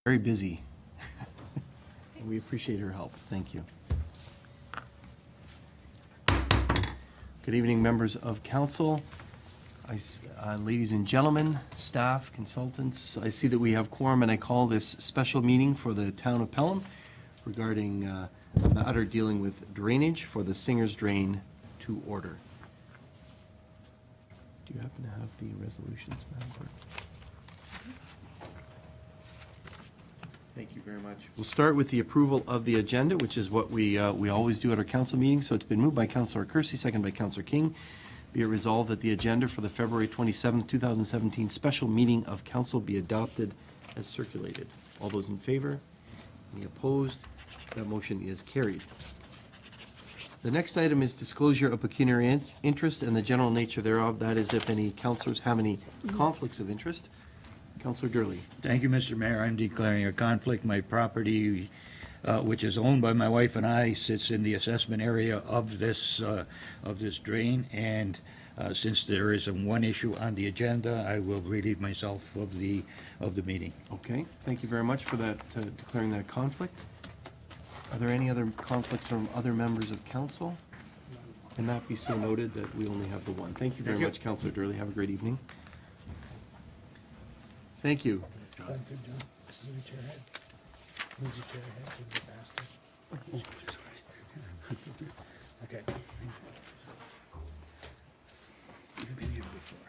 Very busy. We appreciate her help. Thank you. Good evening, members of council. Ladies and gentlemen, staff, consultants, I see that we have quorum, and I call this special meeting for the town of Pelham regarding a matter dealing with drainage for the Singer's Drain to order. Do you happen to have the resolutions, Madam Clerk? Thank you very much. We'll start with the approval of the agenda, which is what we always do at our council meetings. So it's been moved by Councillor Kersey, second by Councillor King. Be it resolved that the agenda for the February 27th, 2017 special meeting of council be adopted as circulated. All those in favor? Any opposed? That motion is carried. The next item is disclosure of pecuniary interest and the general nature thereof. That is, if any councillors have any conflicts of interest. Councillor Durley. Thank you, Mr. Mayor. I'm declaring a conflict. My property, which is owned by my wife and I, sits in the assessment area of this drain. And since there is one issue on the agenda, I will relieve myself of the meeting. Okay. Thank you very much for that, declaring that conflict. Are there any other conflicts from other members of council? Can that be so noted that we only have the one? Thank you very much, Councillor Durley. Have a great evening. Thank you. John. Move your chair ahead. Move your chair ahead. Move it faster. Okay. You've been here before.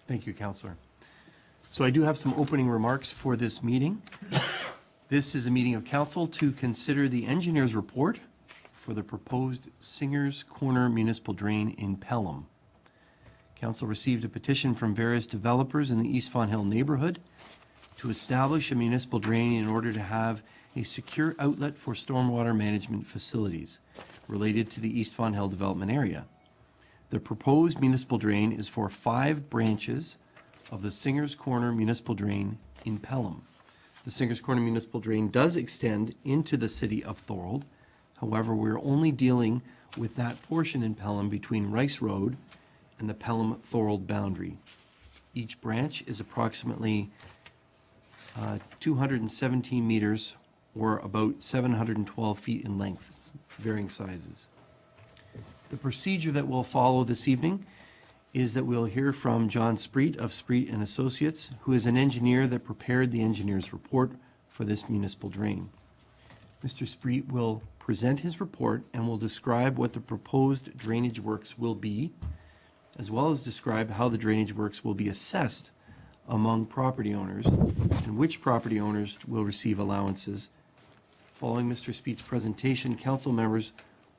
Thank you, Councillor. So I do have some opening remarks for this meeting. This is a meeting of council to consider the engineer's report for the proposed Singer's Corner Municipal Drain in Pelham. Council received a petition from various developers in the East Fawn Hill neighborhood to establish a municipal drain in order to have a secure outlet for stormwater management facilities related to the East Fawn Hill development area. The proposed municipal drain is for 5 branches of the Singer's Corner Municipal Drain in Pelham. The Singer's Corner Municipal Drain does extend into the city of Thorold. However, we're only dealing with that portion in Pelham between Rice Road and the Pelham-Thorold boundary. Each branch is approximately 217 meters, or about 712 feet in length, varying sizes. The procedure that we'll follow this evening is that we'll hear from John Spreet of Spreet and Associates, who is an engineer that prepared the engineer's report for this municipal drain. Mr. Spreet will present his report and will describe what the proposed drainage works will be, as well as describe how the drainage works will be assessed among property owners and which property owners will receive allowances. Following Mr. Spreet's presentation, council members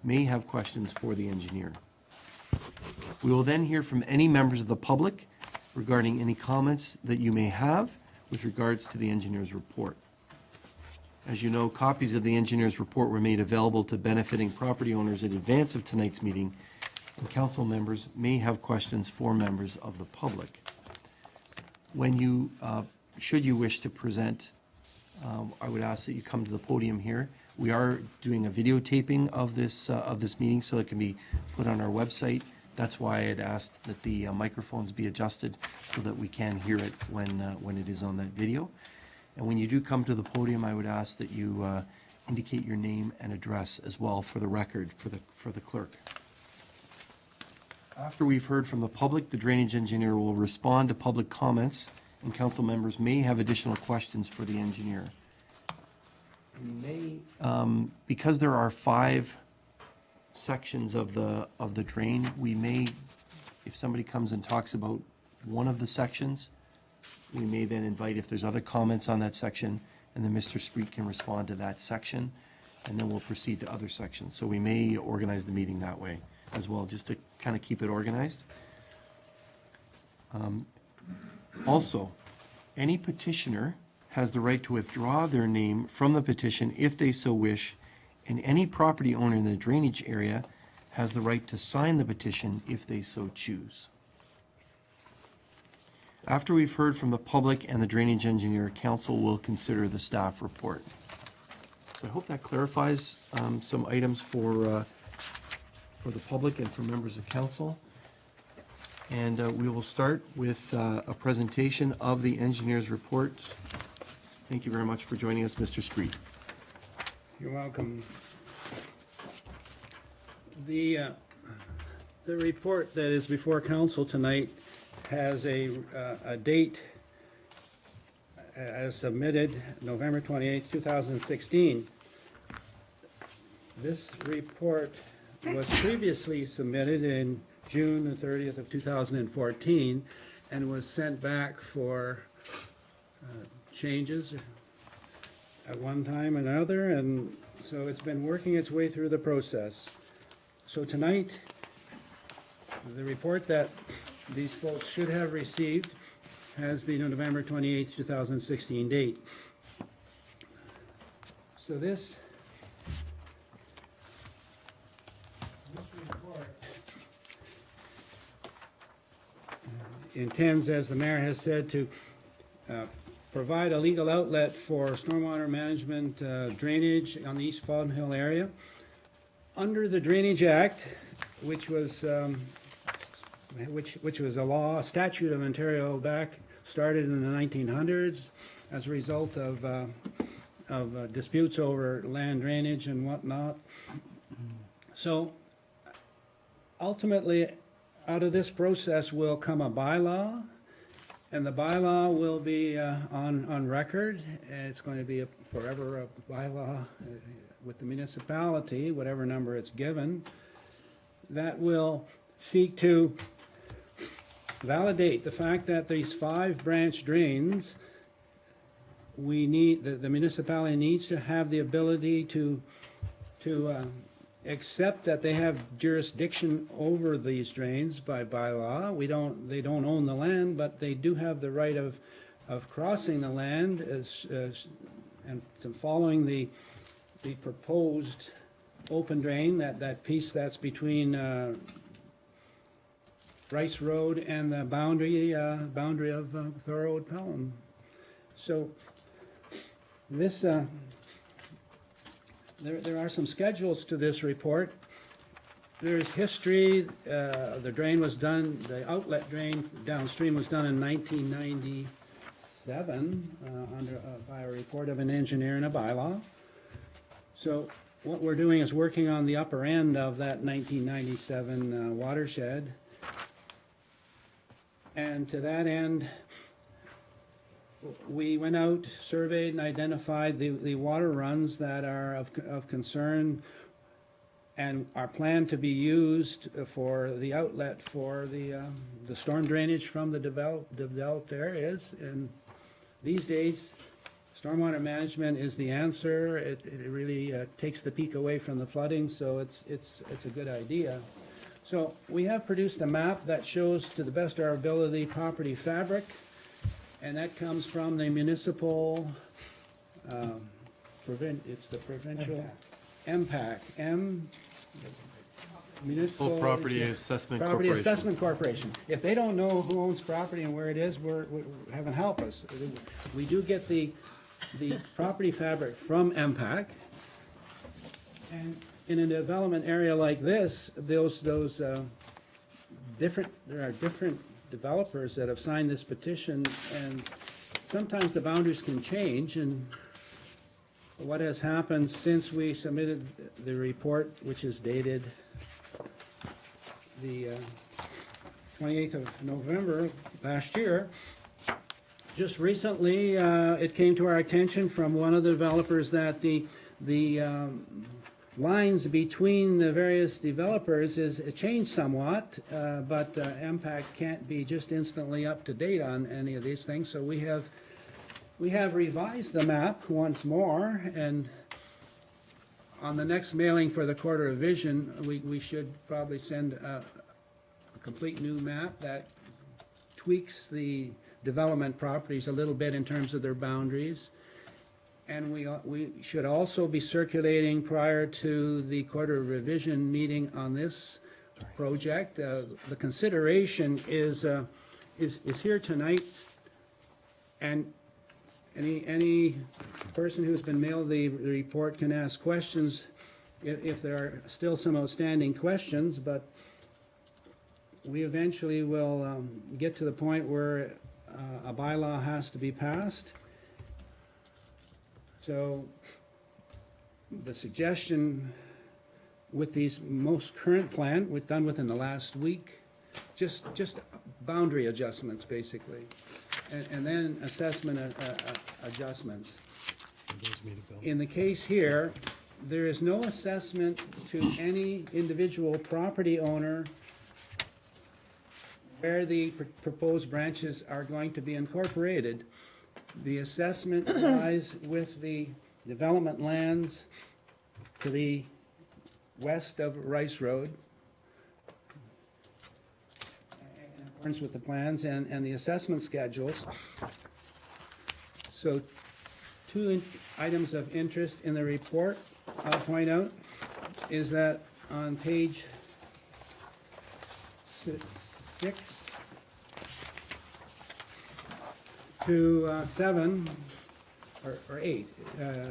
may have questions for the engineer. We will then hear from any members of the public regarding any comments that you may have with regards to the engineer's report. As you know, copies of the engineer's report were made available to benefiting property owners in advance of tonight's meeting, and council members may have questions for members of the public. When you, should you wish to present, I would ask that you come to the podium here. We are doing a videotaping of this meeting, so it can be put on our website. That's why I had asked that the microphones be adjusted so that we can hear it when it is on that video. And when you do come to the podium, I would ask that you indicate your name and address as well for the record, for the clerk. After we've heard from the public, the drainage engineer will respond to public comments, and council members may have additional questions for the engineer. We may, because there are 5 sections of the drain, we may, if somebody comes and talks about one of the sections, we may then invite, if there's other comments on that section, and then Mr. Spreet can respond to that section, and then we'll proceed to other sections. So we may organize the meeting that way as well, just to kind of keep it organized. Also, any petitioner has the right to withdraw their name from the petition if they so wish, and any property owner in the drainage area has the right to sign the petition if they so choose. After we've heard from the public and the drainage engineer, council will consider the staff report. So I hope that clarifies some items for for the public and for members of council. And we will start with a presentation of the engineer's report. Thank you very much for joining us, Mr. Spreed. You're welcome. The report that is before council tonight has a date as submitted, November 28, 2016. This report was previously submitted in June the 30th of 2014 and was sent back for changes at one time or another, and so it's been working its way through the process. So tonight, the report that these folks should have received has the November 28th, 2016 date. So this report intends, as the mayor has said, to provide a legal outlet for stormwater management drainage on the East Fallen Hill area. Under the Drainage Act, which was a law, a statute of Ontario started in the 1900s as a result of disputes over land drainage and whatnot. So ultimately, out of this process will come a bylaw, and the bylaw will be on record. It's going to be forever a bylaw with the municipality, whatever number it's given, that will seek to validate the fact that these 5 branch drains, the municipality needs to have the ability to accept that they have jurisdiction over these drains by bylaw. They don't own the land, but they do have the right of crossing the land and following the proposed open drain, that piece that's between Rice Road and the boundary of Thorold Pelham. So this there are some schedules to this report. There's history. The drain was done, the outlet drain downstream was done in 1997 by a report of an engineer and a bylaw. So what we're doing is working on the upper end of that 1997 watershed. And to that end, we went out, surveyed, and identified the water runs that are of concern and are planned to be used for the outlet for the storm drainage from the developed areas. And these days, stormwater management is the answer. It really takes the peak away from the flooding, so it's a good idea. So we have produced a map that shows, to the best of our ability, property fabric, and that comes from the municipal, it's the provincial MPAC, Municipal Property Assessment Property Corporation. Assessment Corporation. If they don't know who owns property and where it is, we haven't helped us. We do get the property fabric from MPAC, and in a development area like this, there are different developers that have signed this petition, and sometimes the boundaries can change. And what has happened since we submitted the report, which is dated the 28th of November last year, just recently it came to our attention from one of the developers that the lines between the various developers is changed somewhat, but MPAC can't be just instantly up to date on any of these things. So we have revised the map once more, and on the next mailing for the quarter revision, we should probably send a complete new map that tweaks the development properties a little bit in terms of their boundaries. And we should also be circulating prior to the quarter revision meeting on this project. The consideration is here tonight, and any person who's been mailed the report can ask questions if there are still some outstanding questions, but we eventually will get to the point where a bylaw has to be passed. So the suggestion with these most current plan, done within the last week, just boundary adjustments, basically, and then assessment adjustments. In the case here, there is no assessment to any individual property owner where the proposed branches are going to be incorporated. The assessment lies with the development lands to the west of Rice Road, in accordance with the plans and the assessment schedules. So two items of interest in the report I'll point out is that on page 6 to 7, or 8,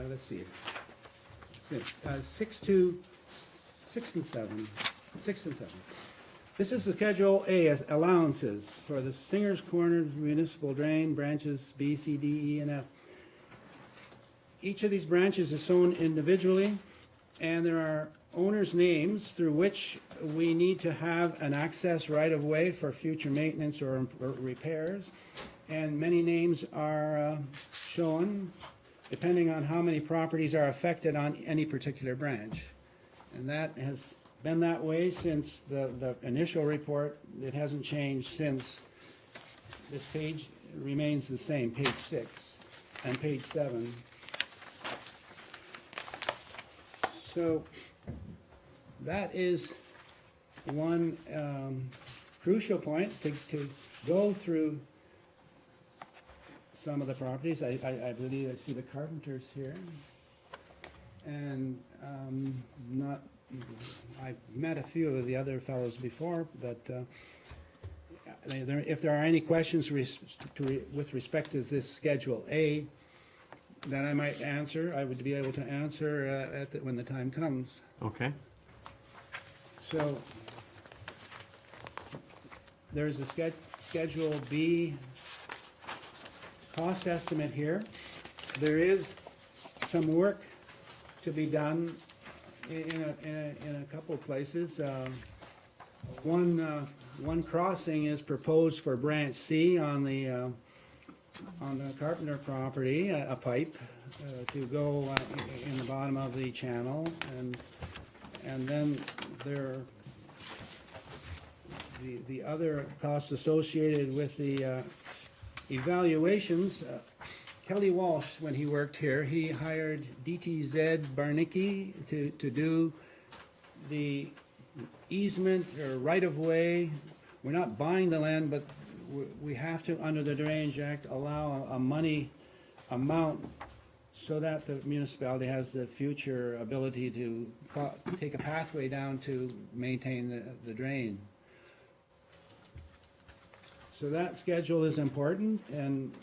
let's see, 6 to 6 and 7, 6 and 7. This is the Schedule A as allowances for the Singer's Corner municipal drain, branches B, C, D, E, and F. Each of these branches is shown individually, and there are owners' names through which we need to have an access right-of-way for future maintenance or repairs. And many names are shown depending on how many properties are affected on any particular branch. And that has been that way since the initial report. It hasn't changed since. This page remains the same, page 6 and page 7. So that is one crucial point to go through some of the properties. I believe I see the Carpenters here. And I've met a few of the other fellows before, but if there are any questions with respect to this Schedule A that I might answer, I would be able to answer when the time comes. Okay. So there's a Schedule B cost estimate here. There is some work to be done in a couple of places. One crossing is proposed for Branch C on the Carpenter property, a pipe to go in the bottom of the channel, and then there the other costs associated with the evaluations. Kelly Walsh, when he worked here, he hired DTZ Barnicki to do the easement or right-of-way. We're not buying the land, but we have to, under the Drainage Act, allow a money amount so that the municipality has the future ability to take a pathway down to maintain the drain. So that schedule is important, and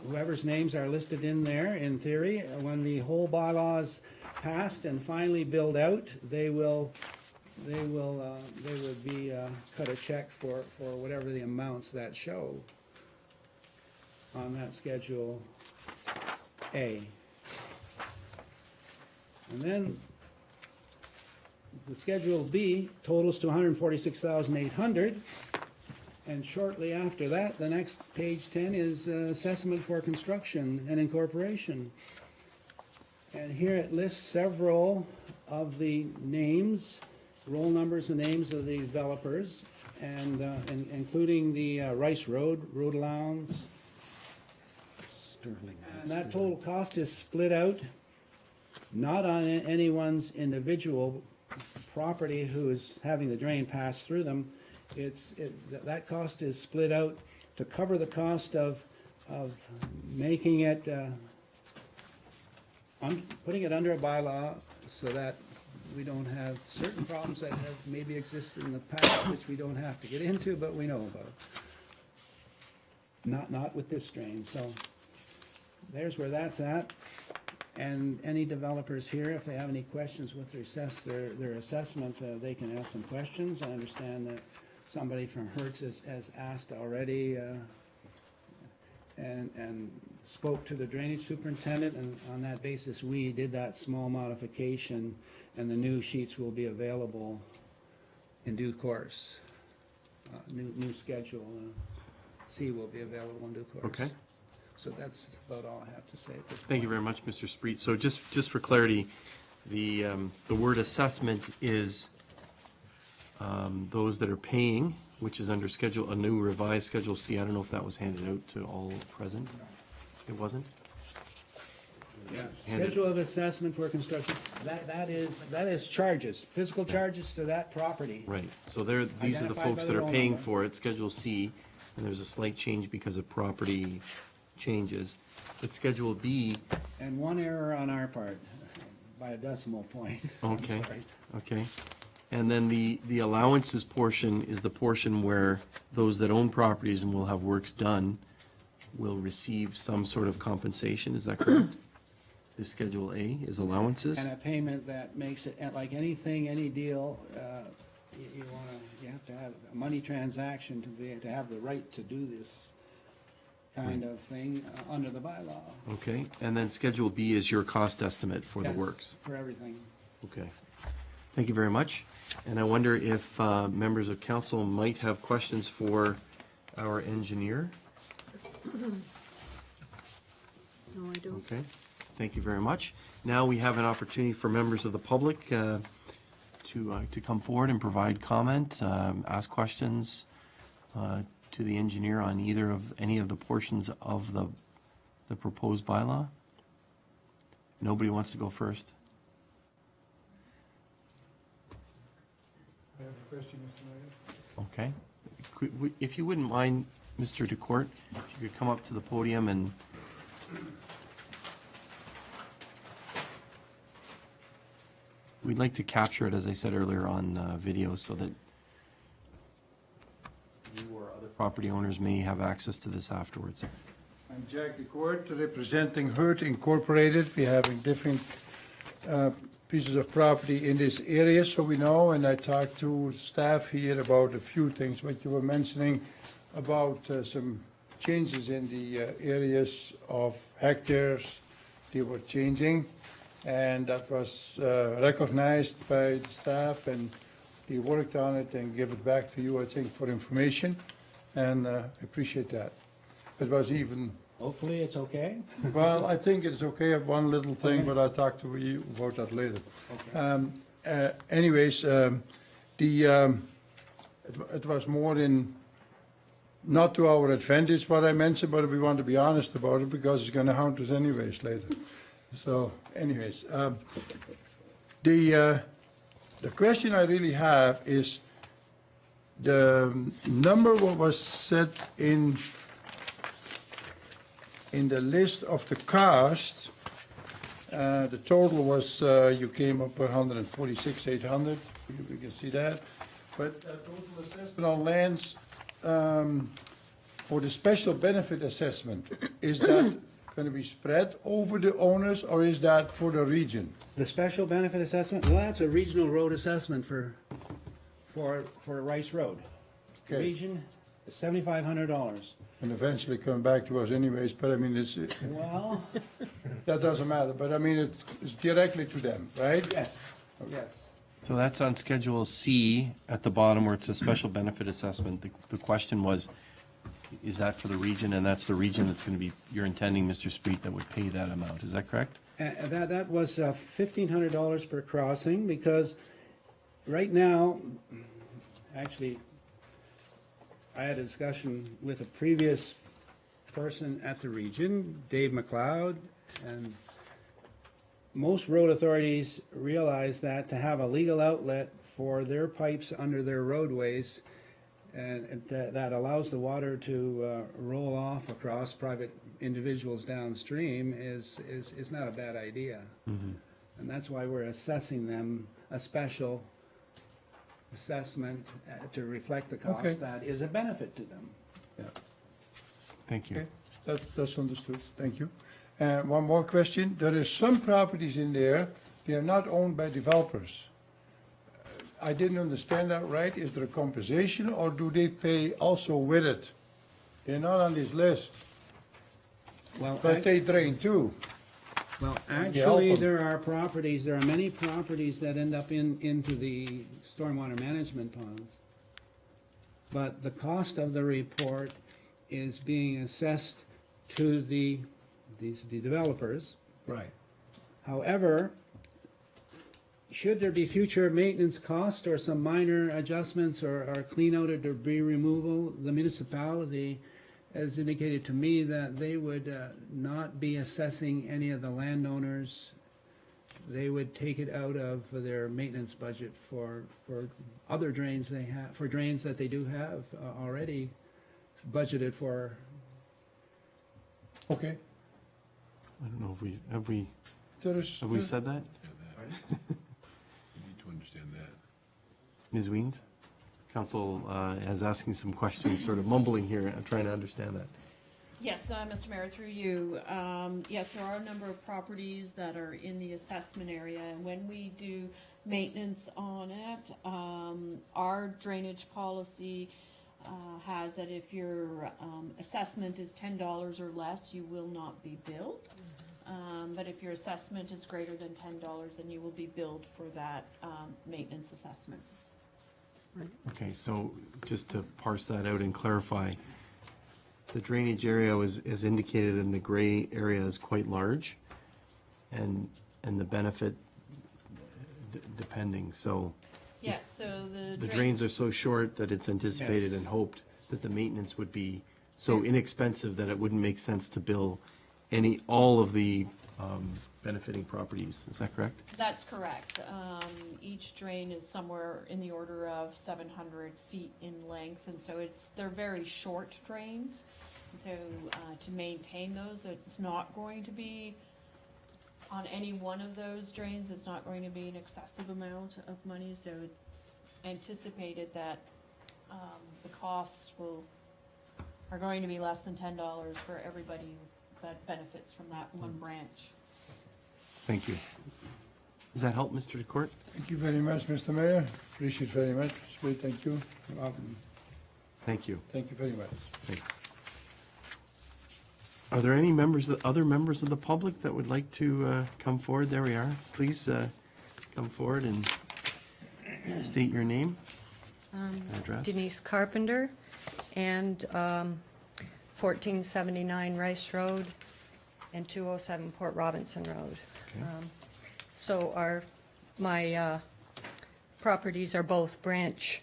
whoever's names are listed in there, in theory, when the whole bylaw is passed and finally billed out, they would be cut a check for whatever the amounts that show on that Schedule A. And then the Schedule B totals to $146,800. And shortly after that, the next page 10 is assessment for construction and incorporation. And here it lists several of the names, roll numbers and names of the developers, and including the Rice Road allowance. Sterling. And that total cost is split out, not on anyone's individual property who is having the drain pass through them. That cost is split out to cover the cost of making it, putting it under a bylaw so that we don't have certain problems that have maybe existed in the past, which we don't have to get into, but we know about. Not with this drain. So there's where that's at. And any developers here, if they have any questions with their assessment, they can ask some questions. I understand that somebody from Hertz has asked already and spoke to the drainage superintendent, and on that basis, we did that small modification, and the new sheets will be available in due course. New schedule C will be available in due course. Okay. So that's about all I have to say at this point. Thank you very much, Mr. Spreet. So just for clarity, the word assessment is those that are paying, which is under a new revised Schedule C. I don't know if that was handed out to all present. It wasn't? Yeah. Handed- Schedule of assessment for construction, that is charges, physical charges to that property. Right, so these are the Identified folks by that the are roll paying number. for it, Schedule C, and there's a slight change because of property changes. But Schedule B, And one error on our part, by a decimal point. I'm okay, sorry. okay. And then the allowances portion is the portion where those that own properties and will have works done will receive some sort of compensation, is that correct? This Schedule A is allowances? And a payment that makes it, and like anything, any deal, you have to have a money transaction to have the right to do this kind of thing under the bylaw. Okay, and then Schedule B is your cost estimate for the Yes, works? For everything. Okay. Thank you very much. And I wonder if members of council might have questions for our engineer? No, I don't. Okay, thank you very much. Now we have an opportunity for members of the public to come forward and provide comment, ask questions to the engineer on any of the portions of the proposed bylaw. Nobody wants to go first? I have a question, Mr. Mayor. Okay. If you wouldn't mind, Mr. DeCourt, if you could come up to the podium and... We'd like to capture it, as I said earlier, on video so that you or other property owners may have access to this afterwards. I'm Jack DeCourt, representing Hurt Incorporated. We're having different pieces of property in this area, so we know, and I talked to staff here about a few things, what you were mentioning about some changes in the areas of hectares they were changing, and that was recognized by the staff, and they worked on it and give it back to you, I think, for information, and I appreciate that. It was even, Hopefully it's okay. well, I think it's okay, one little thing, but I'll talk to you about that later. Anyways, it was more in, not to our advantage what I mentioned, but we want to be honest about it because it's going to haunt us anyways later. So anyways, the question I really have is the number what was set in the list of the cost. The total was, you came up with 146,800, we can see that. But total assessment on lands for the special benefit assessment, is that going to be spread over the owners or is that for the region? The special benefit assessment, well, that's a regional road assessment for Rice Road. The Okay. region is $7,500. And eventually come back to us anyways, but I mean, Well, that doesn't matter, but I mean, it's directly to them, right? yes, yes. So that's on Schedule C at the bottom where it's a special benefit assessment. The question was, is that for the region? And that's the region that's going to be, you're intending, Mr. Spreet, that would pay that amount. Is that correct? That was $1,500 per crossing, because right now, actually, I had a discussion with a previous person at the region, Dave McLeod, and most road authorities realize that to have a legal outlet for their pipes under their roadways, and that allows the water to roll off across private individuals downstream is not a bad idea. And that's why we're assessing them a special assessment to reflect the cost Okay. that is a benefit to them. Thank you. Okay, that's understood, thank you. And one more question, there is some properties in there, they are not owned by developers. I didn't understand that right, is there a compensation or do they pay also with it? They're not on this list, Well, but they drain too. well, help actually, 'em. there are many properties that end up into the stormwater management ponds. But the cost of the report is being assessed to the developers. Right. However, should there be future maintenance costs or some minor adjustments or clean out or debris removal, the municipality has indicated to me that they would not be assessing any of the landowners. They would take it out of their maintenance budget for other drains they have, for drains that they do have already budgeted for. Okay. I don't know if we, There is. have we said that? You need to understand that. Ms. Weens? Council is asking some questions, sort of mumbling here, I'm trying to understand that. Yes, Mr. Mayor, through you, yes, there are a number of properties that are in the assessment area, and when we do maintenance on it, our drainage policy has that if your assessment is $10 or less, you will not be billed. But if your assessment is greater than $10, then you will be billed for that maintenance assessment. Okay, so just to parse that out and clarify, the drainage area is indicated in the gray area is quite large, and the benefit depending, so Yes, so the drains are so short that it's anticipated Yes. and hoped that the maintenance would be so inexpensive that it wouldn't make sense to bill all of the benefiting properties, is that correct? That's correct. Each drain is somewhere in the order of 700 feet in length, and so they're very short drains. And so to maintain those, it's not going to be, on any one of those drains, it's not going to be an excessive amount of money, so it's anticipated that the costs are going to be less than $10 for everybody that benefits from that one branch. Thank you. Does that help, Mr. DeCourt? Thank you very much, Mr. Mayor. Appreciate very much. Sweet, thank you. Thank you. Thank you very much. Thanks. Are there any other members of the public that would like to come forward? There we are. Please come forward and state your name and address. Denise Carpenter, and 1479 Rice Road and 207 Port Robinson Road. Okay. So my properties are both branch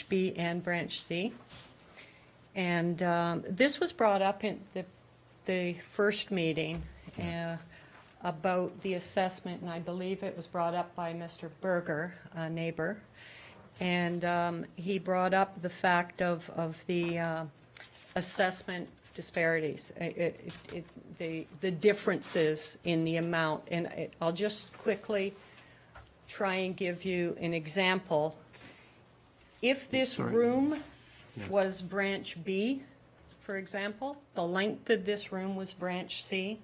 B and branch C. And this was brought up in the first meeting about the assessment, and I believe it was brought up by Mr. Berger, a neighbor. And he brought up the fact of the assessment disparities, the differences in the amount. And I'll just quickly try and give you an example. If this Sorry. room Yes. was branch B, for example, the length of this room was branch C.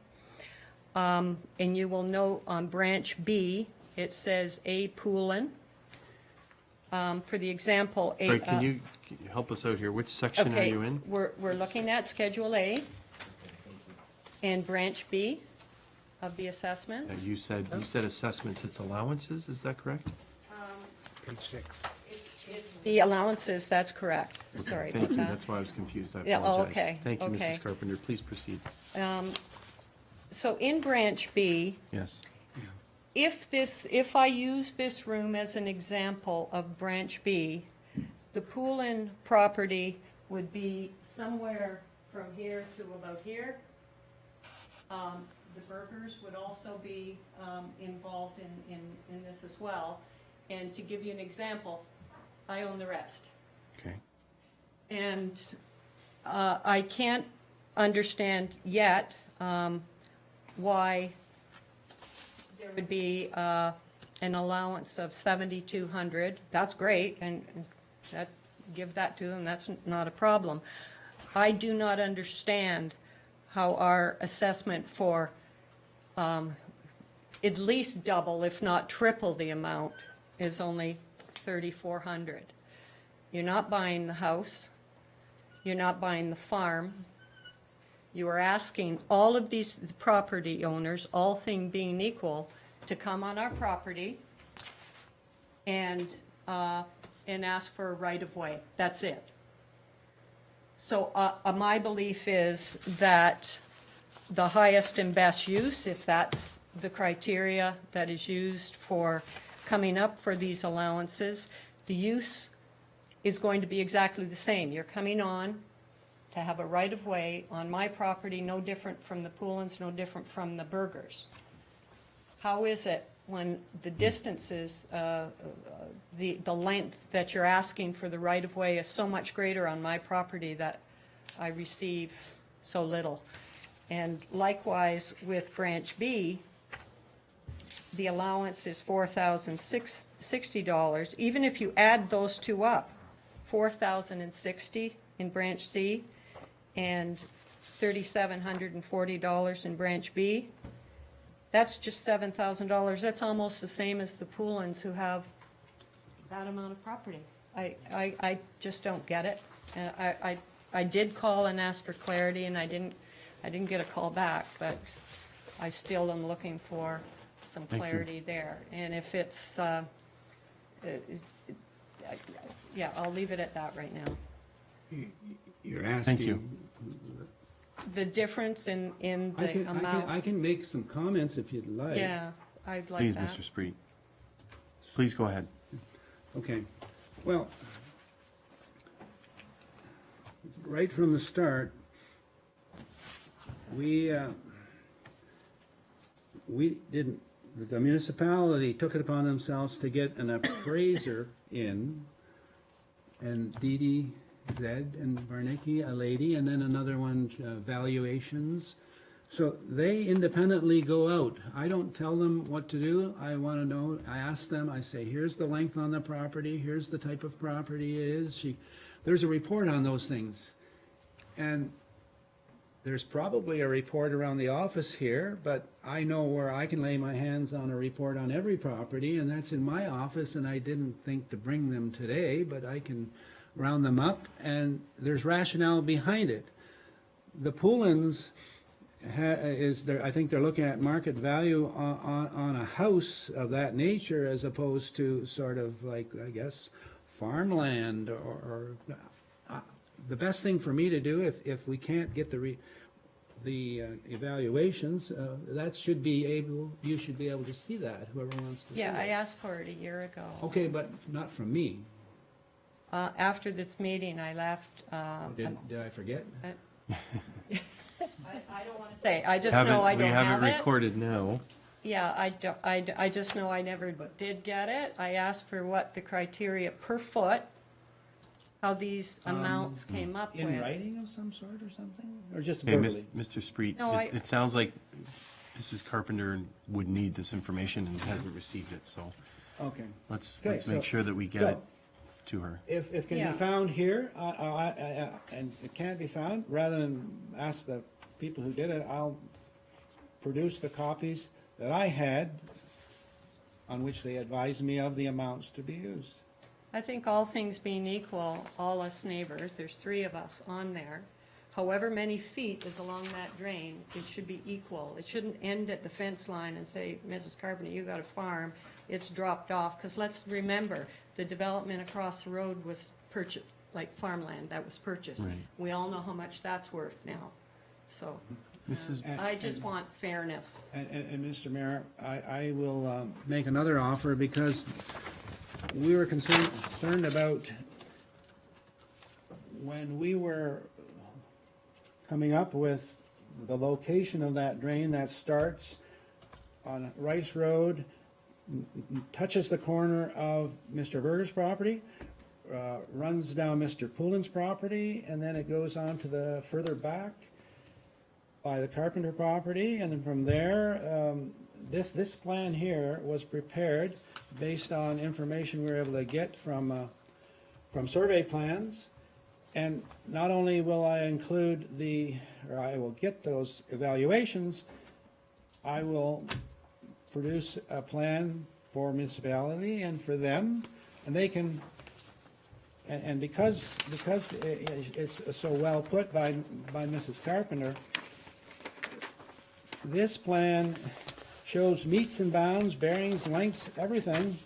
And you will note on branch B, it says A Poolin. For the example, Sorry, can you help us out here? Which section are you in? Okay, we're looking at Schedule A and branch B of the assessments. You said assessments, it's allowances, is that correct? Page 6. It's the allowances, that's correct. Sorry Thank about you, that. that's why I was confused, I Yeah, oh, apologize. okay, Thank you, okay. Mrs. Carpenter, please proceed. So in branch B, Yes, if I use this room as an example of branch B, the Poolin property would be somewhere from here to about here. The Burgers would also be involved in this as well. And to give you an example, I own the rest. okay. And I can't understand yet why there would be an allowance of 7,200. That's great, and give that to them, that's not a problem. I do not understand how our assessment for at least double, if not triple the amount, is only $3,400. You're not buying the house. You're not buying the farm. You are asking all of these property owners, all things being equal, to come on our property and ask for a right-of-way. That's it. So my belief is that the highest and best use, if that's the criteria that is used for coming up for these allowances, the use is going to be exactly the same. You're coming on to have a right-of-way on my property, no different from the Poulins, no different from the Burgers. How is it when the distances, the length that you're asking for the right-of-way is so much greater on my property that I receive so little? And likewise with Branch B, the allowance is $4,060. Even if you add those two up, $4,060 in Branch C and $3,740 in Branch B, that's just $7,000. That's almost the same as the Poulins who have that amount of property. I just don't get it. And I did call and ask for clarity, and I didn't get a call back, but I still am looking for some clarity there. And if it's, yeah, I'll leave it at that right now. You're asking. Thank you. The difference in the amount. I can make some comments if you'd like. Yeah, I'd like Please, that. Mr. Spreet. Please go ahead. Okay, well, right from the start, we didn't, the municipality took it upon themselves to get an appraiser in, and Dee Dee, Zed, and Varnicki, a lady, and then another one, valuations. So they independently go out. I don't tell them what to do. I want to know, I ask them, I say, here's the length on the property, here's the type of property it is. There's a report on those things. And there's probably a report around the office here, but I know where I can lay my hands on a report on every property, and that's in my office, and I didn't think to bring them today, but I can round them up, and there's rationale behind it. The Poulins I think they're looking at market value on a house of that nature as opposed to sort of like, I guess, farmland or the best thing for me to do if we can't get the evaluations, that should be able, you should be able to see that, whoever wants to see it. Yeah, I asked for it a year ago. Okay, but not from me. After this meeting, I left. Did I forget? I don't want to say, I just know I don't have it. We have it recorded now. Yeah, I just know I never did get it. I asked for what the criteria per foot, how these amounts came up with. In writing of some sort or something? Or just Hey, verbally? Mr. Spreet, No, it sounds like Mrs. Carpenter would need this information and hasn't received it, so Okay. let's Okay, make so- sure that we get so- it to her. If it can Yeah. be found here, and it can't be found, rather than ask the people who did it, I'll produce the copies that I had on which they advised me of the amounts to be used. I think all things being equal, all us neighbors, there's 3 of us on there, however many feet is along that drain, it should be equal. It shouldn't end at the fence line and say, Mrs. Carpenter, you got a farm, it's dropped off. Because let's remember, the development across the road was purchased, like farmland, that was purchased. Right. We all know how much that's worth now. So Mrs. I just want fairness. And Mr. Mayor, I will make another offer because we were concerned about when we were coming up with the location of that drain that starts on Rice Road, touches the corner of Mr. Berger's property, runs down Mr. Poulin's property, and then it goes on to the further back by the Carpenter property, and then from there, this plan here was prepared based on information we were able to get from survey plans, And not only will I include or I will get those evaluations, I will produce a plan for municipality and for them, and they can, and because it's so well put by Mrs. Carpenter, this plan shows meets and bounds, bearings, lengths, everything.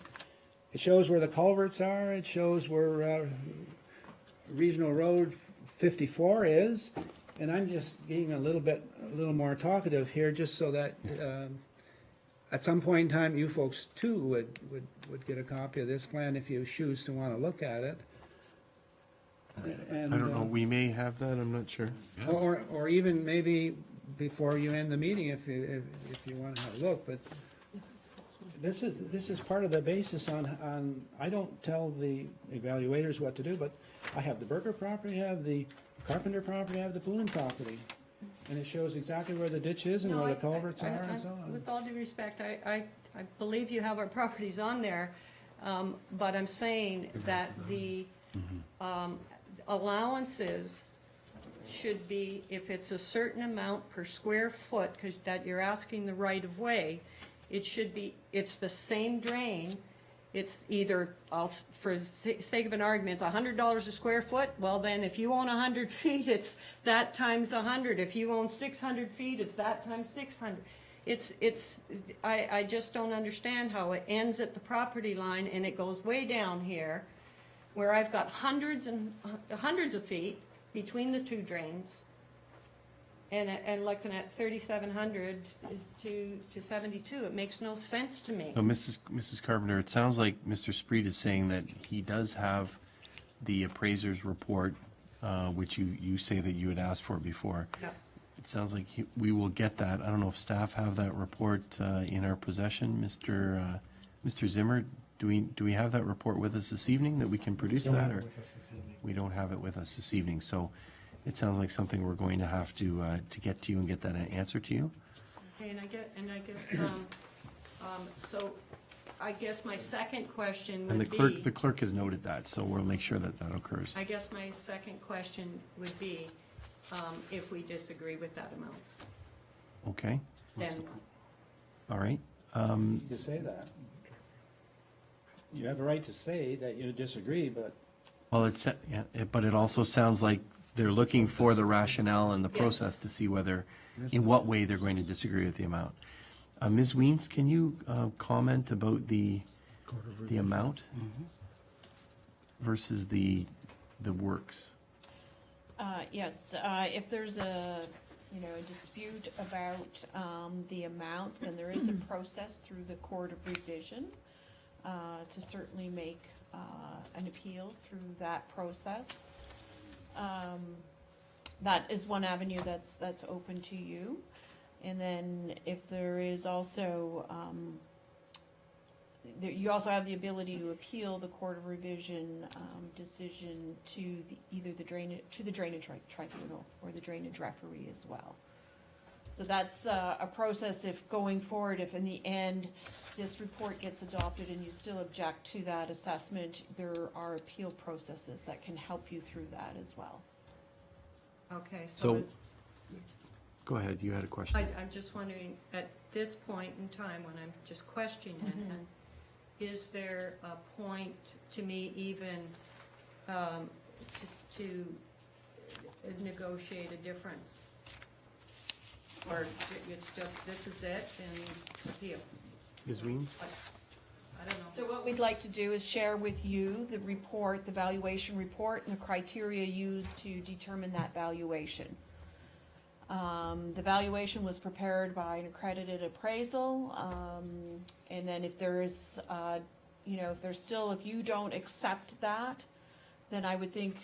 It shows where the culverts are, it shows where Regional Road 54 is, and I'm just being a little more talkative here, just so that at some point in time, you folks too would get a copy of this plan if you choose to want to look at it. And, I don't know, we may have that, I'm not sure. or even maybe before you end the meeting, if you want to have a look, but this is part of the basis on, I don't tell the evaluators what to do, but I have the Berger property, I have the Carpenter property, I have the Pelham property. And it shows exactly where the ditch is and No, where the culverts are and so on. With all due respect, I believe you have our properties on there, but I'm saying that the allowances should be, if it's a certain amount per square foot, because that you're asking the right of way, it should be, it's the same drain. It's either, for the sake of an argument, it's $100 a square foot. Well, then if you own 100 feet, it's that times 100. If you own 600 feet, it's that times 600. I just don't understand how it ends at the property line and it goes way down here, where I've got hundreds of feet between the two drains, and looking at 3,700 to 72, it makes no sense to me. So Mrs. Carpenter, it sounds like Mr. Spreed is saying that he does have the appraiser's report, which you say that you had asked for before. Yeah. It sounds like we will get that. I don't know if staff have that report in our possession. Mr. Zimmer, do we have that report with us this evening that we can produce that? Or we don't have it with us this evening. So it sounds like something we're going to have to get to you and get that answer to you. Okay, and I guess, so I guess my second question And would the be, clerk has noted that, so we'll make sure that occurs. I guess my second question would be, if we disagree with that amount, Okay, then, all right. You say that. You have a right to say that you disagree, but Well, but it also sounds like they're looking for the rationale and the Yes. process to see whether, in what way they're going to disagree with the amount. Ms. Weens, can you comment about the amount versus the works? Yes, if there's a dispute about the amount, then there is a process through the Court of Revision to certainly make an appeal through that process. That is one avenue that's open to you. And then if there is also, you also have the ability to appeal the Court of Revision decision to the drainage tribunal or the drainage referee as well. So that's a process if going forward, if in the end this report gets adopted and you still object to that assessment, there are appeal processes that can help you through that as well. okay, So, go ahead, you had a question. I'm just wondering, at this point in time, when I'm just questioning it, and is there a point to me even to negotiate a difference? Or it's just, this is it, and appeal? Ms. Weens? I don't know. So what we'd like to do is share with you the report, the valuation report, and the criteria used to determine that valuation. The valuation was prepared by an accredited appraisal, and then if there is, if you don't accept that, then I would think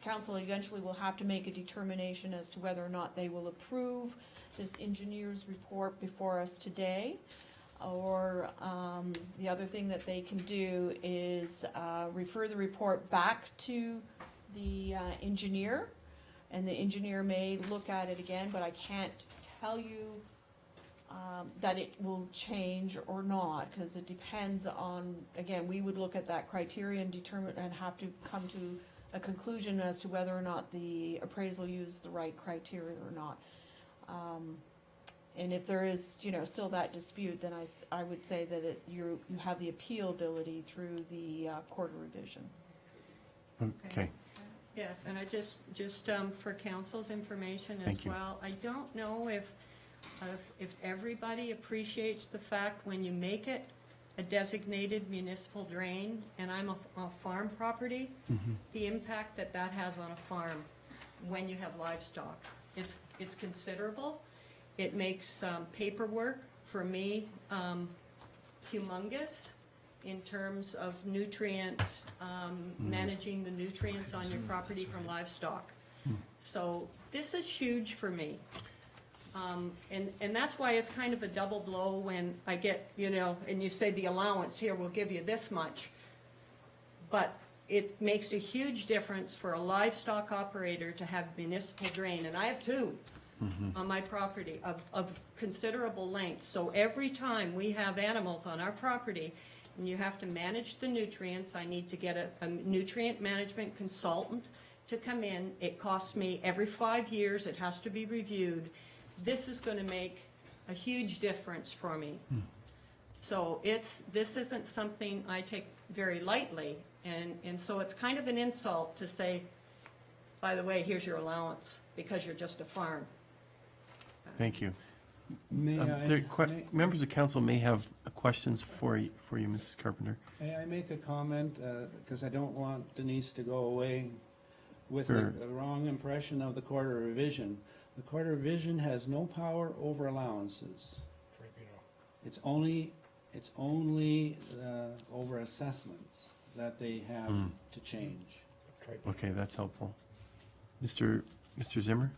council eventually will have to make a determination as to whether or not they will approve this engineer's report before us today. Or the other thing that they can do is refer the report back to the engineer, and the engineer may look at it again, but I can't tell you that it will change or not, because it depends on, again, we would look at that criteria and determine and have to come to a conclusion as to whether or not the appraisal used the right criteria or not. And if there is, still that dispute, then I would say that you have the appeal ability through the court of revision. Okay. Yes, and I just for council's information as Thank you. well, I don't know if everybody appreciates the fact when you make it a designated municipal drain, and I'm a farm property, the impact that has on a farm when you have livestock. It's considerable. It makes paperwork for me humongous in terms of nutrient, managing the nutrients on your property from livestock. So this is huge for me. And that's why it's kind of a double blow when I get, and you say the allowance here, we'll give you this much. But it makes a huge difference for a livestock operator to have municipal drain, and I have two on my property of considerable length. So every time we have animals on our property, and you have to manage the nutrients, I need to get a nutrient management consultant to come in. It costs me every 5 years, it has to be reviewed. This is going to make a huge difference for me. So this isn't something I take very lightly, and so it's kind of an insult to say, by the way, here's your allowance, because you're just a farm. Thank you. May Members of council may have questions for you, Mrs. Carpenter. May I make a comment, because I don't want Denise to go away with Sure. a wrong impression of the Court of Revision. The Court of Revision has no power over allowances. It's only over assessments that they have to change. Okay, that's helpful. Mr. Zimmer,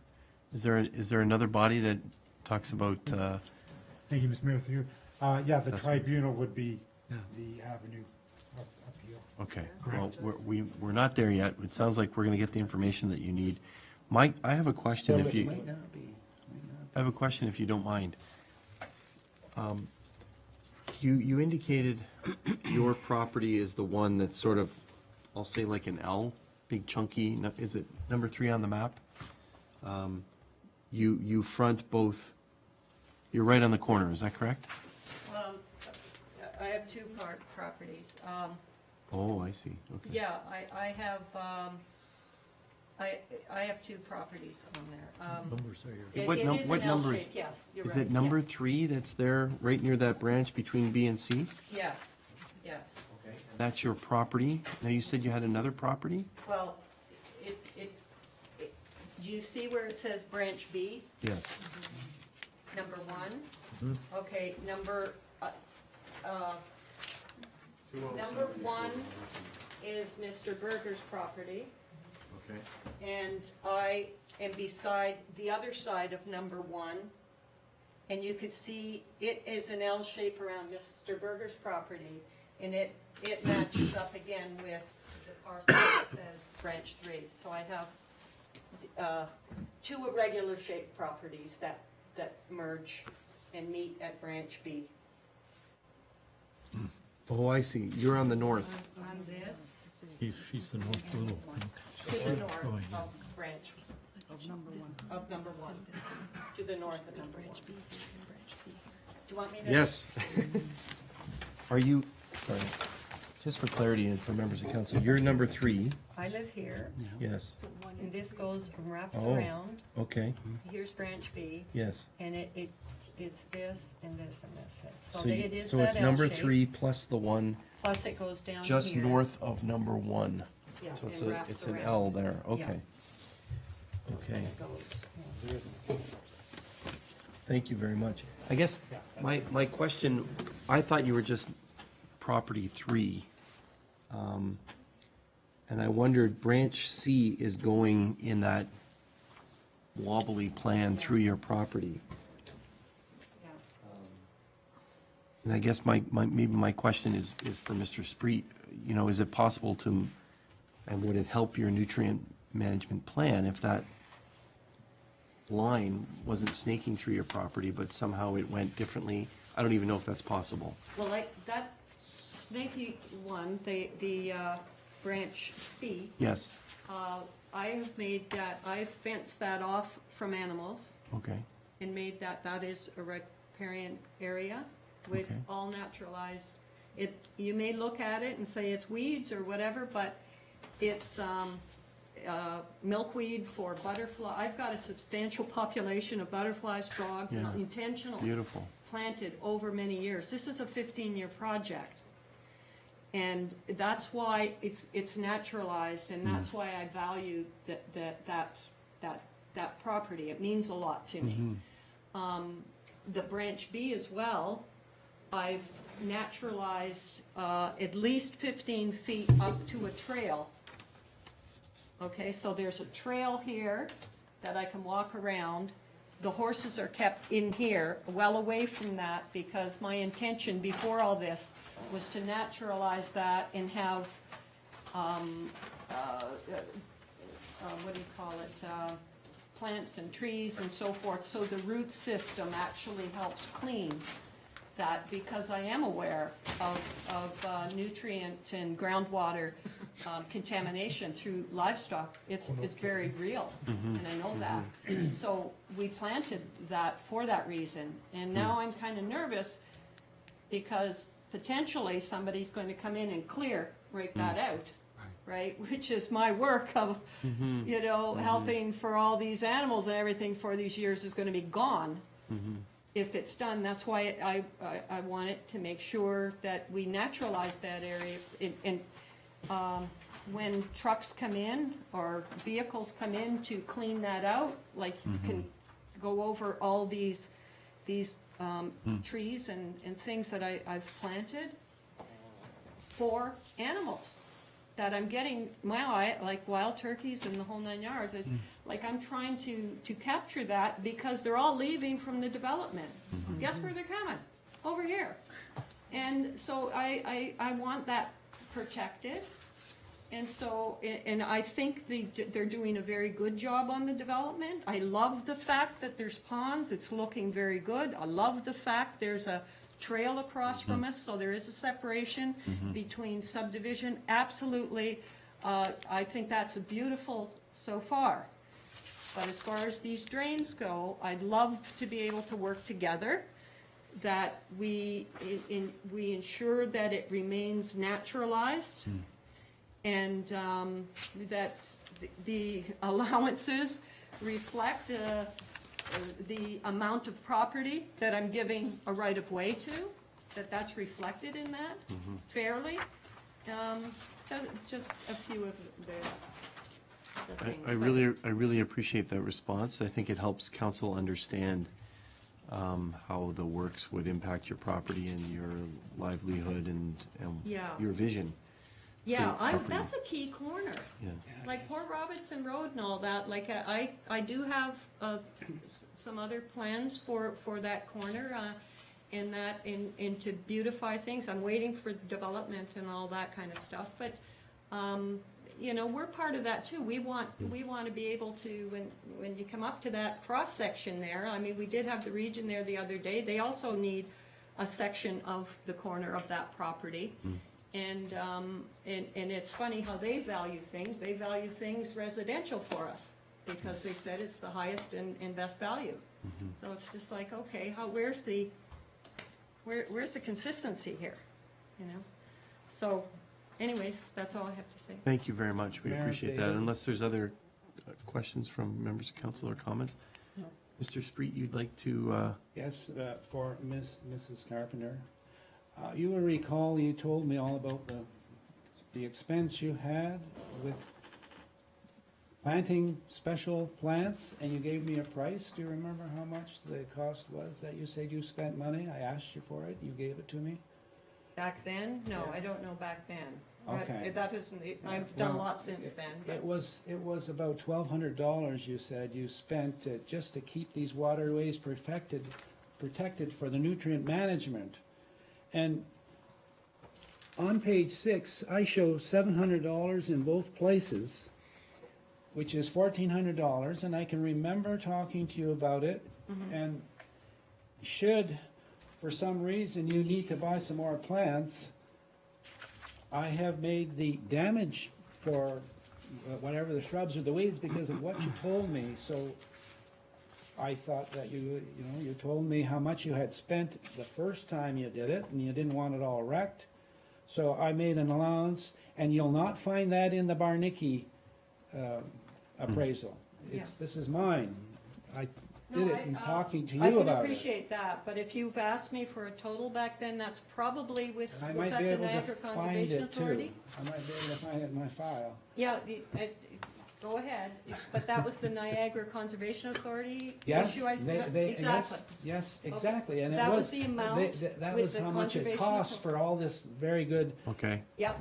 is there another body that talks about, Thank you, Mr. Mayor, through you. Yeah, the That's- tribunal would be the avenue of appeal. okay, well, we're not there yet. It sounds like we're gonna get the information that you need. Mike, I have a question if you, Might not be. I have a question if you don't mind. You indicated your property is the one that's sort of, I'll say like an L, big chunky, is it number 3 on the map? You front both, you're right on the corner, is that correct? I have two properties. Oh, I see, okay. Yeah, I have two properties on there. What It num- is what an L number is- shape, yes, you're Is right, it number yeah. 3 that's there, right near that branch between B and C? Yes. That's your property? Now, you said you had another property? Well, do you see where it says branch B, Yes. number 1? Okay, number 1 is Mr. Berger's property. Okay. And I am beside the other side of number 1. And you can see it is an L shape around Mr. Berger's property. And it matches up again with the parcel that says branch 3. So I have two irregular shaped properties that merge and meet at branch B. Oh, I see. You're on the north. On this, She's the north little. to the north of branch, of number 1, to the north of number 1. Do you want me to? Yes. Are you, sorry, just for clarity and for members of council, you're number 3, I live here, yes. and this goes and wraps Oh. around. Okay, Here's branch B, yes. and it's this and this and this. So So it is so that it's L number shape, 3 plus the one plus it goes down just here. north of number 1. Yeah, So it's and a, wraps it's an around. L there, Yeah. okay. Okay, And it goes, yeah. thank you very much. I guess my question, I thought you were just property 3. And I wondered, branch C is going in that wobbly plan through your property. Yeah. And I guess maybe my question is for Mr. Spreet, is it possible to, and would it help your nutrient management plan if that line wasn't snaking through your property, but somehow it went differently? I don't even know if that's possible. Well, like that snaky one, branch C, Yes, I have made that, I've fenced that off from animals okay, and made that is a riparian area with Okay. all naturalized. You may look at it and say it's weeds or whatever, but it's milkweed for butterfly. I've got a substantial population of butterflies, frogs, and Yeah. intentional beautiful. planted over many years. This is a 15-year project. And that's why it's naturalized, and that's why I value that property. It means a lot to me. The branch B as well, I've naturalized at least 15 feet up to a trail. Okay, so there's a trail here that I can walk around. The horses are kept in here, well away from that, because my intention before all this was to naturalize that and have, what do you call it, plants and trees and so forth, so the root system actually helps clean that, because I am aware of nutrient and groundwater contamination through livestock. It's very real, and I know that. So we planted that for that reason, and now I'm kind of nervous because potentially somebody's going to come in and rake that out, right? Which is my work of, you know, helping for all these animals and everything for these years is going to be gone. If it's done. That's why I wanted to make sure that we naturalize that area. And when trucks come in or vehicles come in to clean that out, like you can go over all these trees and things that I've planted for animals that I'm getting like wild turkeys and the whole 9 yards. It's like I'm trying to capture that because they're all leaving from the development. Guess where they're coming? Over here. And so I want that protected. And so, and I think they're doing a very good job on the development. I love the fact that there's ponds. It's looking very good. I love the fact there's a trail across from us, so there is a separation between subdivision. Absolutely. I think that's beautiful so far. But as far as these drains go, I'd love to be able to work together, that we ensure that it remains naturalized, and that the allowances reflect the amount of property that I'm giving a right-of-way to, that's reflected in that fairly. Just a few of the things. I really appreciate that response. I think it helps council understand how the works would impact your property and your livelihood and Yeah. your vision. Yeah, property. that's a key corner. Yeah. Like Port Robinson Road and all that, like I do have some other plans for that corner, and to beautify things. I'm waiting for development and all that kind of stuff, but you know, we're part of that too. We want to be able to, when you come up to that cross section there, I mean, we did have the region there the other day. They also need a section of the corner of that property. And it's funny how they value things. They value things residential for us because they said it's the highest and best value. So it's just like, okay, where's the consistency here, you know? So, anyways, that's all I have to say. Thank you very much. We Mayor, appreciate that. David. Unless there's other questions from members of council or comments? No. Mr. Spreet, you'd like to, Yes, for Mrs. Carpenter. You will recall you told me all about the expense you had with planting special plants, and you gave me a price. Do you remember how much the cost was that you said you spent money? I asked you for it, you gave it to me? Back then? No, I don't know back then. Okay. That isn't, I've done a Well, lot since then. but- It was about $1,200, you said, you spent just to keep these waterways protected for the nutrient management. And on page 6, I show $700 in both places, which is $1,400, and I can remember talking to you about it. And should, for some reason, you need to buy some more plants, I have made the damage for whatever the shrubs or the weeds because of what you told me, so I thought that you told me how much you had spent the first time you did it, and you didn't want it all wrecked. So I made an allowance, and you'll not find that in the Barnicki appraisal. This is mine. I did it in talking to I you can about it. appreciate that, but if you've asked me for a total back then, that's probably And I was might that be the able to Niagara find Conservation it too. Authority? I might be able to find it in my file. Yeah, go ahead, but that was the Niagara Conservation Authority Yes, issue I exactly. yes, exactly, and it That was was, the amount that with was the how much it conservation cost authority. for all this very good. Okay. Yep,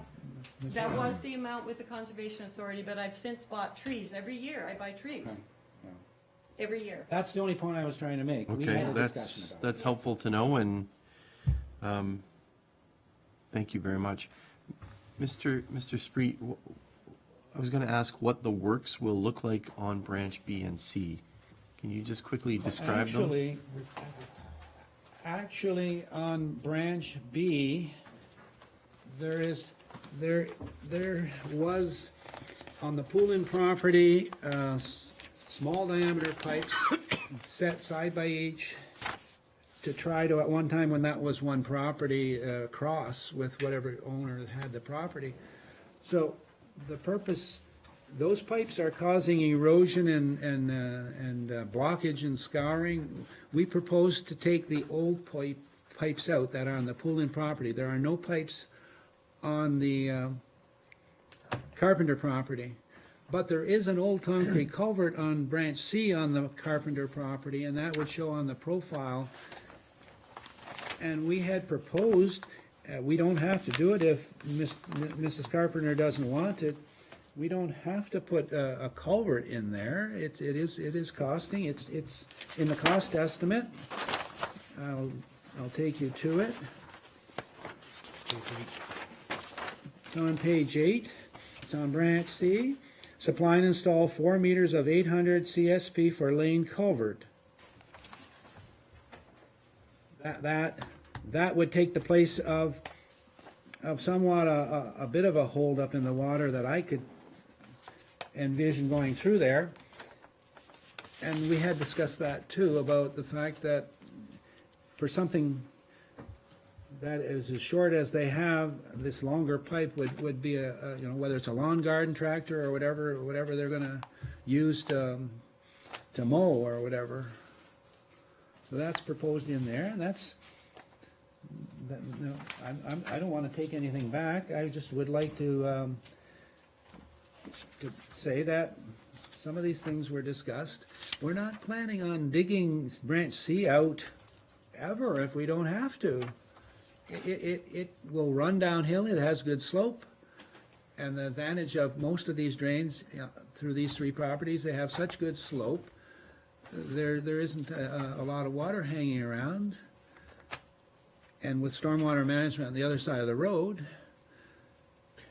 that was the amount with the Conservation Authority, but I've since bought trees. Every year I buy trees. Every year. That's the only point I was trying to make. We Okay, had a discussion about it. that's helpful to know, and thank you very much. Mr. Spreet, I was going to ask what the works will look like on branch B and C. Can you just quickly describe them? Actually, on branch B, there was, on the Poulin property, small diameter pipes set side by each to try to, at one time when that was one property, cross with whatever owner had the property. So the purpose, those pipes are causing erosion and blockage and scouring. We propose to take the old pipes out that are on the Poulin property. There are no pipes on the Carpenter property. But there is an old concrete culvert on branch C on the Carpenter property, and that would show on the profile. And we had proposed, we don't have to do it if Mrs. Carpenter doesn't want it. We don't have to put a culvert in there. It is costing. It's in the cost estimate. I'll take you to it. It's on page 8. It's on branch C. Supply and install 4 meters of 800 CSP for lane culvert. That would take the place of somewhat a bit of a holdup in the water that I could envision going through there. And we had discussed that too, about the fact that for something that is as short as they have, this longer pipe would be whether it's a lawn garden tractor or whatever they're gonna use to mow or whatever. So that's proposed in there, and I don't wanna take anything back. I just would like to say that some of these things were discussed. We're not planning on digging branch C out ever if we don't have to. It will run downhill, it has good slope, and the advantage of most of these drains through these 3 properties, they have such good slope, there isn't a lot of water hanging around, and with stormwater management on the other side of the road.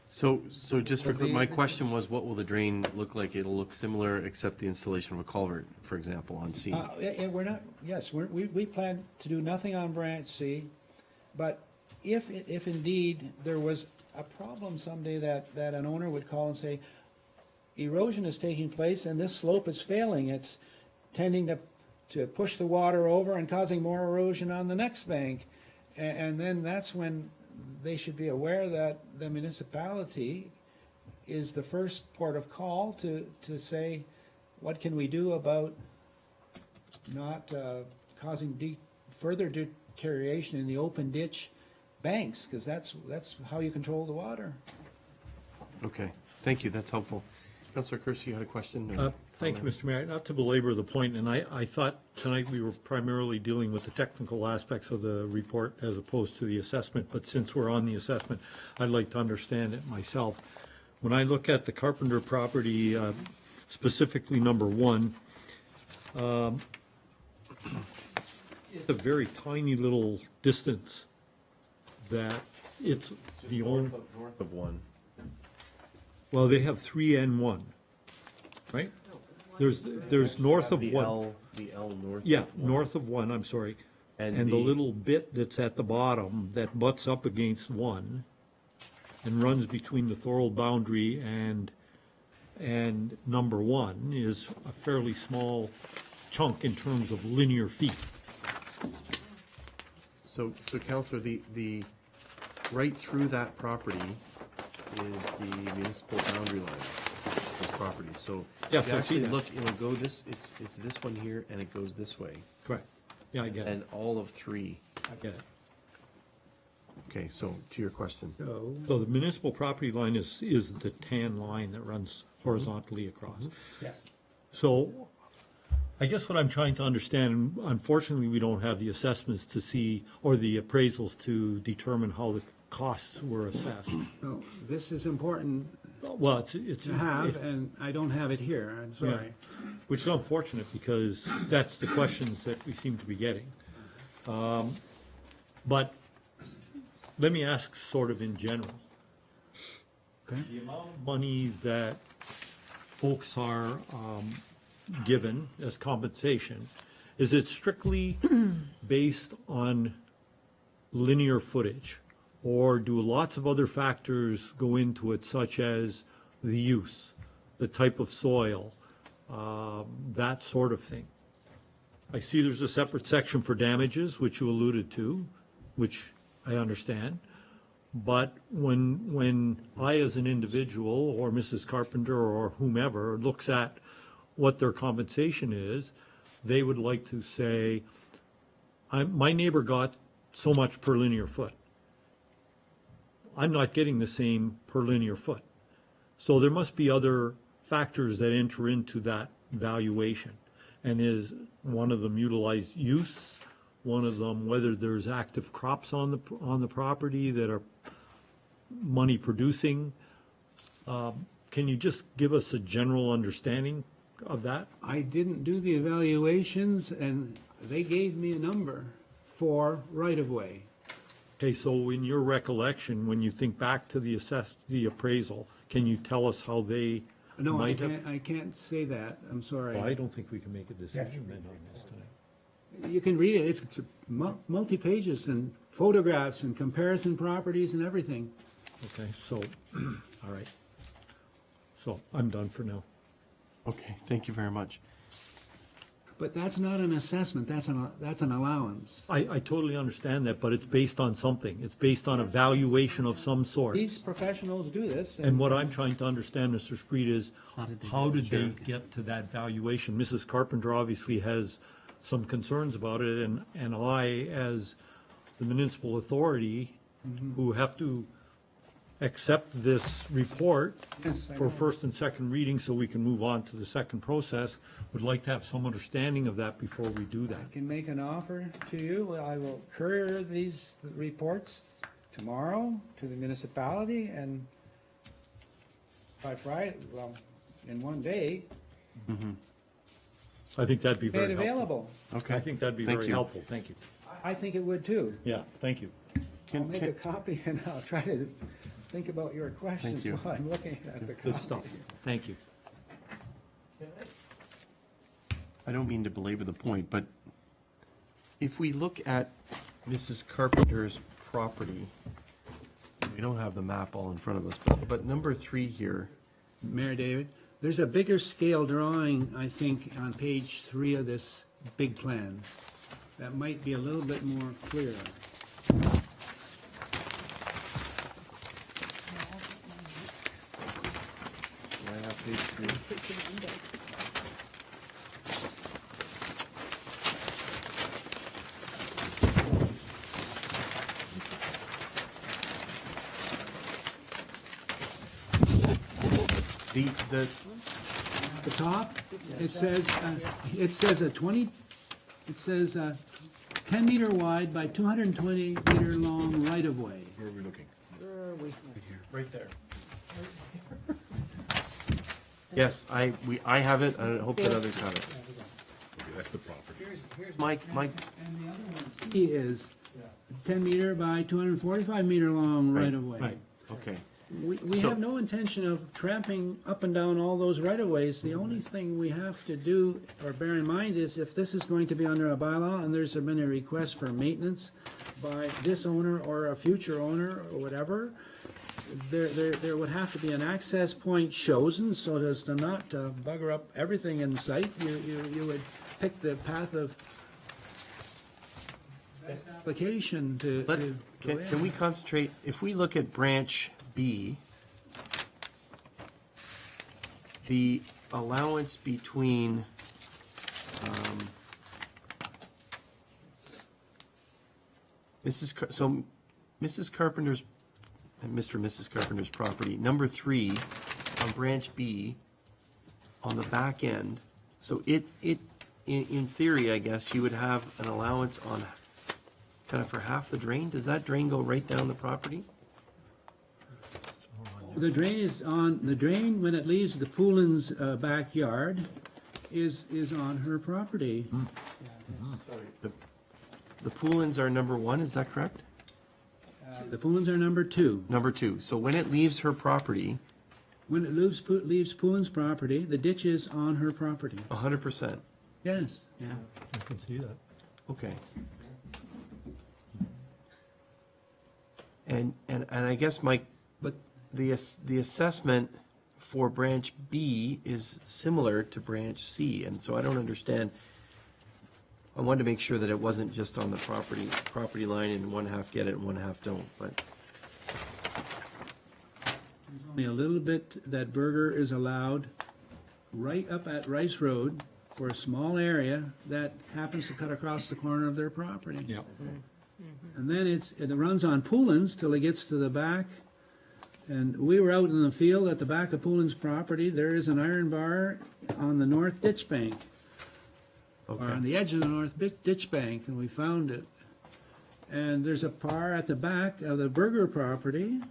So just for, my question was, what will the drain look like? It'll look similar, except the installation of a culvert, for example, on C. We're not, yes, we plan to do nothing on branch C, but if indeed there was a problem someday that an owner would call and say, erosion is taking place and this slope is failing, it's tending to push the water over and causing more erosion on the next bank, and then that's when they should be aware that the municipality is the first port of call to say, what can we do about not causing further deterioration in the open ditch banks, because that's how you control the water. Okay, thank you, that's helpful. Councillor Kersey, you had a question? or Thank you, comment? Mr. Mayor. Not to belabor the point, and I thought tonight we were primarily dealing with the technical aspects of the report as opposed to the assessment, but since we're on the assessment, I'd like to understand it myself. When I look at the Carpenter property, specifically number 1, it's a very tiny little distance that it's the only, North of 1. well, they have 3 and 1, right? There's north of The 1. The L north Yeah, of 1. north of 1, I'm sorry. And And the the- little bit that's at the bottom that butts up against 1 and runs between the Thorold boundary and number 1 is a fairly small chunk in terms of linear feet. So Counselor, the, right through that property is the municipal boundary line, this property. So Yeah, if you so I see actually that. look, it'll go this, it's this one here, and it goes this way, Correct. Yeah, I get it. and all of 3. I get it. Okay, so to your question. So the municipal property line is the tan line that runs horizontally across. Yes. So I guess what I'm trying to understand, and unfortunately, we don't have the assessments to see, or the appraisals to determine how the costs were assessed. No, this is important Well, it's. to have, and I don't have it here, I'm sorry. Which is unfortunate, because that's the questions that we seem to be getting. But let me ask sort of in general. Okay. The amount of money that folks are given as compensation, is it strictly based on linear footage? Or do lots of other factors go into it, such as the use, the type of soil, that sort of thing? I see there's a separate section for damages, which you alluded to, which I understand. But when I, as an individual, or Mrs. Carpenter, or whomever, looks at what their compensation is, they would like to say, my neighbor got so much per linear foot. I'm not getting the same per linear foot. So there must be other factors that enter into that valuation. And is one of them utilized use, one of them whether there's active crops on the property that are money producing? Can you just give us a general understanding of that? I didn't do the evaluations, and they gave me a number for right-of-way. Okay, so in your recollection, when you think back to the appraisal, can you tell us how they No, might have? I can't say that, I'm sorry. Well, I don't think we can make a decision then on this tonight. You can read it, it's multi-pages and photographs and comparison properties and everything. Okay, so, all right. So I'm done for now. Okay, thank you very much. But that's not an assessment, that's an allowance. I totally understand that, but it's based on something. It's based on a valuation of some sort. These professionals do this. And what I'm trying to understand, Mr. Screed, is how did they get to that valuation? Mrs. Carpenter obviously has some concerns about it, and I, as the municipal authority, who have to accept this report Yes, I for know. first and second reading so we can move on to the second process, would like to have some understanding of that before we do that. I can make an offer to you, I will courier these reports tomorrow to the municipality, and by Friday, well, in one day, I think that'd be made very helpful. available. Okay. I think that'd be Thank very you. helpful. Thank you. I think it would too. Yeah, thank you. I'll make a copy and I'll try to think about your questions you. while I'm looking at the copy. Good stuff. Thank you. I don't mean to belabor the point, but if we look at Mrs. Carpenter's property, we don't have the map all in front of us, but number 3 here, Mayor David, there's a bigger scale drawing, I think, on page 3 of this big plans. That might be a little bit more clear. the, The top, it says a 10-meter wide by 220-meter long right-of-way. Where are we looking? right there. Yes, I have it, I hope that others have it. Okay, that's the property. Mike, And the other one, C is 10-meter by 245-meter long right-of-way. Right. okay. We So- have no intention of tramping up and down all those right-of-ways. The only thing we have to do or bear in mind is if this is going to be under a bylaw and there's been a request for maintenance by this owner or a future owner or whatever, there would have to be an access point chosen so as to not bugger up everything in sight. You would pick the path of application to. Let's, can we concentrate, if we look at branch B, the allowance between, Mrs. Carpenter's, and Mr. and Mrs. Carpenter's property, number 3 on branch B, on the back end, so in theory, I guess, you would have an allowance on kind of for half the drain. Does that drain go right down the property? The drain when it leaves the Poulin's backyard is on her property. The Poulins are number 1, is that correct? The Poulin's are number 2. Number 2. So when it leaves her property, When it leaves Poulin's property, the ditch is on her property. 100%. Yes, yeah. I can see that. Okay. And I guess, Mike, But the assessment for branch B is similar to branch C, and so I don't understand. I wanted to make sure that it wasn't just on the property line and one half get it and one half don't, but, only a little bit that Berger is allowed right up at Rice Road for a small area that happens to cut across the corner of their property. Yeah. And then it runs on Poulin's till it gets to the back. And we were out in the field at the back of Poulin's property. There is an iron bar on the north ditch bank, or on okay. the edge of the north ditch bank, and we found it. And there's a par at the back of the Berger property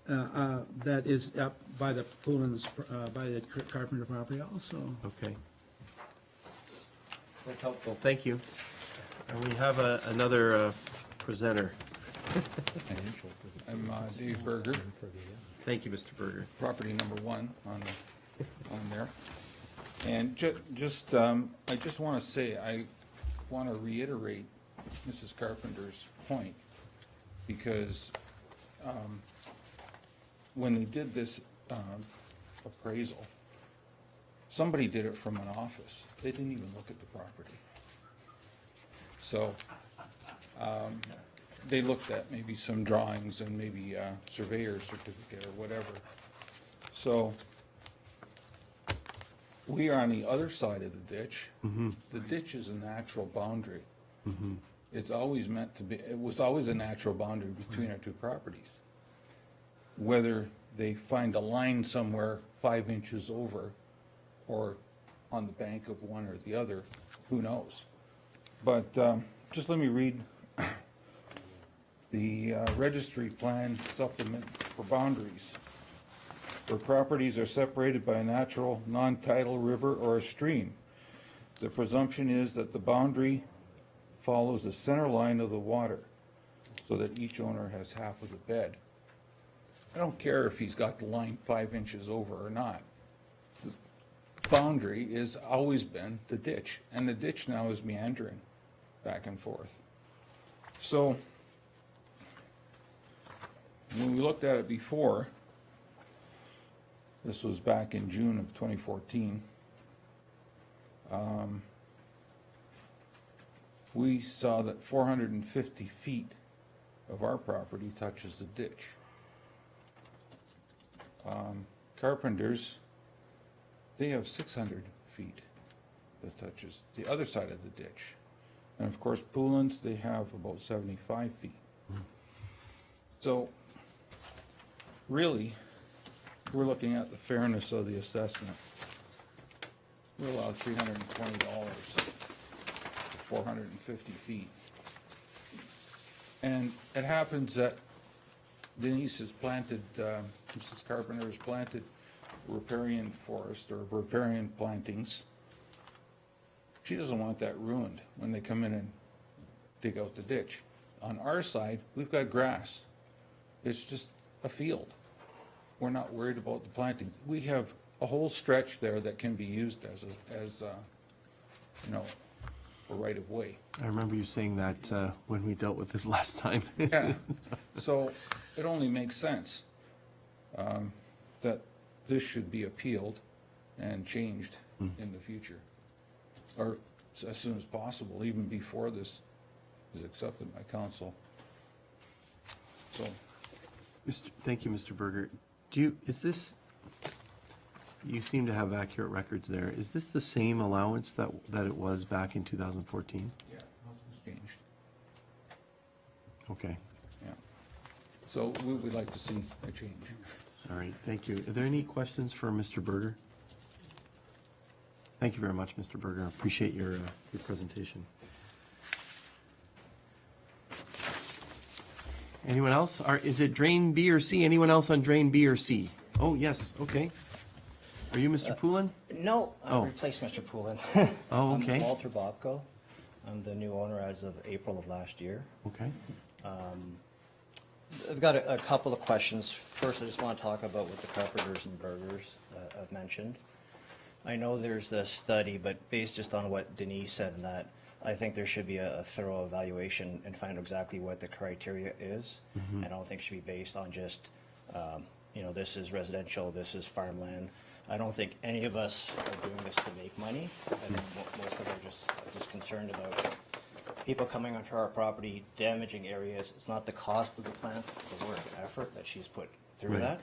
that is up by the Poulin's, by the Carpenter property also. Okay. That's helpful, thank you. And we have another presenter. I'm Dave Berger, Thank you, Mr. Berger. property number 1 on there. And I just want to say, I want to reiterate Mrs. Carpenter's point, because when they did this appraisal, somebody did it from an office. They didn't even look at the property. So they looked at maybe some drawings and maybe a surveyor's certificate or whatever. So we are on the other side of the ditch. The ditch is a natural boundary. It's always meant to be, it was always a natural boundary between our two properties. Whether they find a line somewhere 5 inches over or on the bank of one or the other, who knows? But just let me read the registry plan supplement for boundaries. Where properties are separated by a natural, non-tidal river or a stream, the presumption is that the boundary follows the center line of the water, so that each owner has half of the bed. I don't care if he's got the line 5 inches over or not. The boundary has always been the ditch, and the ditch now is meandering back and forth. So when we looked at it before, this was back in June of 2014, we saw that 450 feet of our property touches the ditch. Carpenters, they have 600 feet that touches the other side of the ditch. And of course, Poulin's, they have about 75 feet. So really, we're looking at the fairness of the assessment. We're allowed $320 for 450 feet. And it happens that Denise has planted, Mrs. Carpenter has planted riparian forest or riparian plantings. She doesn't want that ruined when they come in and dig out the ditch. On our side, we've got grass. It's just a field. We're not worried about the planting. We have a whole stretch there that can be used as you know, a right of way. I remember you saying that when we dealt with this last time. Yeah, so it only makes sense that this should be appealed and changed in the future, or as soon as possible, even before this is accepted by council. So, Thank you, Mr. Berger. Is this, you seem to have accurate records there. Is this the same allowance that it was back in 2014? yeah, nothing's changed, Okay, yeah. So we would like to see a change. all right, thank you. Are there any questions for Mr. Berger? Thank you very much, Mr. Berger. I appreciate your presentation. Anyone else? Is it drain B or C? Anyone else on drain B or C? Oh, yes, okay. Are you Mr. Poulin? No, Oh. I replaced Mr. Poulin. Oh, okay. I'm Walter Bobko. I'm the new owner as of April of last year. Okay. I've got a couple of questions. First, I just want to talk about what the carpenters and burgers have mentioned. I know there's a study, but based just on what Denise said and that, I think there should be a thorough evaluation and find out exactly what the criteria is. And I don't think it should be based on just, you know, this is residential, this is farmland. I don't think any of us are doing this to make money. I think most of us are just concerned about people coming onto our property, damaging areas. It's not the cost of the plant, the work and effort that she's put through Right. that.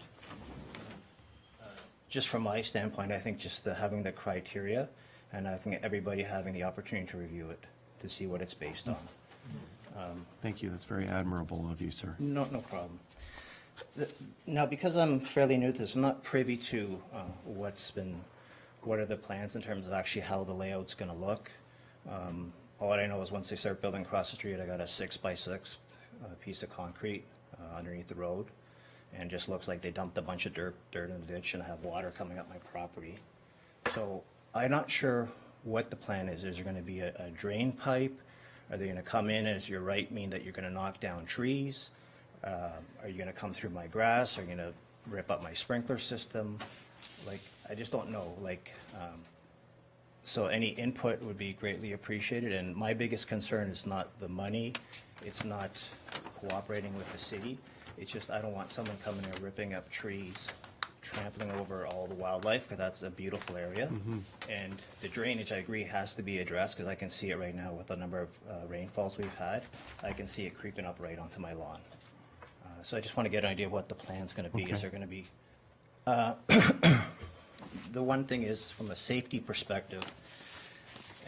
Just from my standpoint, I think just having the criteria, and I think everybody having the opportunity to review it, to see what it's based on. Thank you. That's very admirable of you, sir. No problem. Now, because I'm fairly new to this, I'm not privy to what are the plans in terms of actually how the layout's gonna look. All I know is once they start building across the street, I got a 6x6 piece of concrete underneath the road. And just looks like they dumped a bunch of dirt in the ditch and have water coming up my property. So I'm not sure what the plan is. Is there gonna be a drain pipe? Are they gonna come in, and as you're right, mean that you're gonna knock down trees? Are you gonna come through my grass? Are you gonna rip up my sprinkler system? Like, I just don't know, like, so any input would be greatly appreciated, and my biggest concern is not the money, it's not cooperating with the city, it's just I don't want someone coming there ripping up trees, trampling over all the wildlife, because that's a beautiful area. And the drainage, I agree, has to be addressed, because I can see it right now with the number of rainfalls we've had. I can see it creeping up right onto my lawn. So I just want to get an idea of what the plan's going to be. Okay. Is there going to be, the one thing is, from a safety perspective,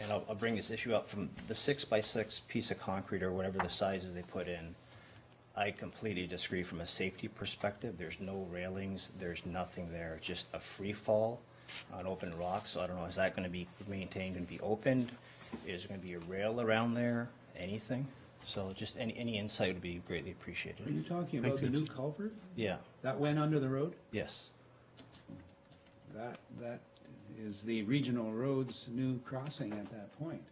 and I'll bring this issue up, from the 6x6 piece of concrete or whatever the sizes they put in, I completely disagree from a safety perspective. There's no railings, there's nothing there, it's just a free fall on open rock. So I don't know, is that going to be maintained and be opened? Is there going to be a rail around there? Anything? So just any insight would be greatly appreciated. Are you talking about the new culvert Yeah, that went under the road? yes. That is the regional road's new crossing at that point.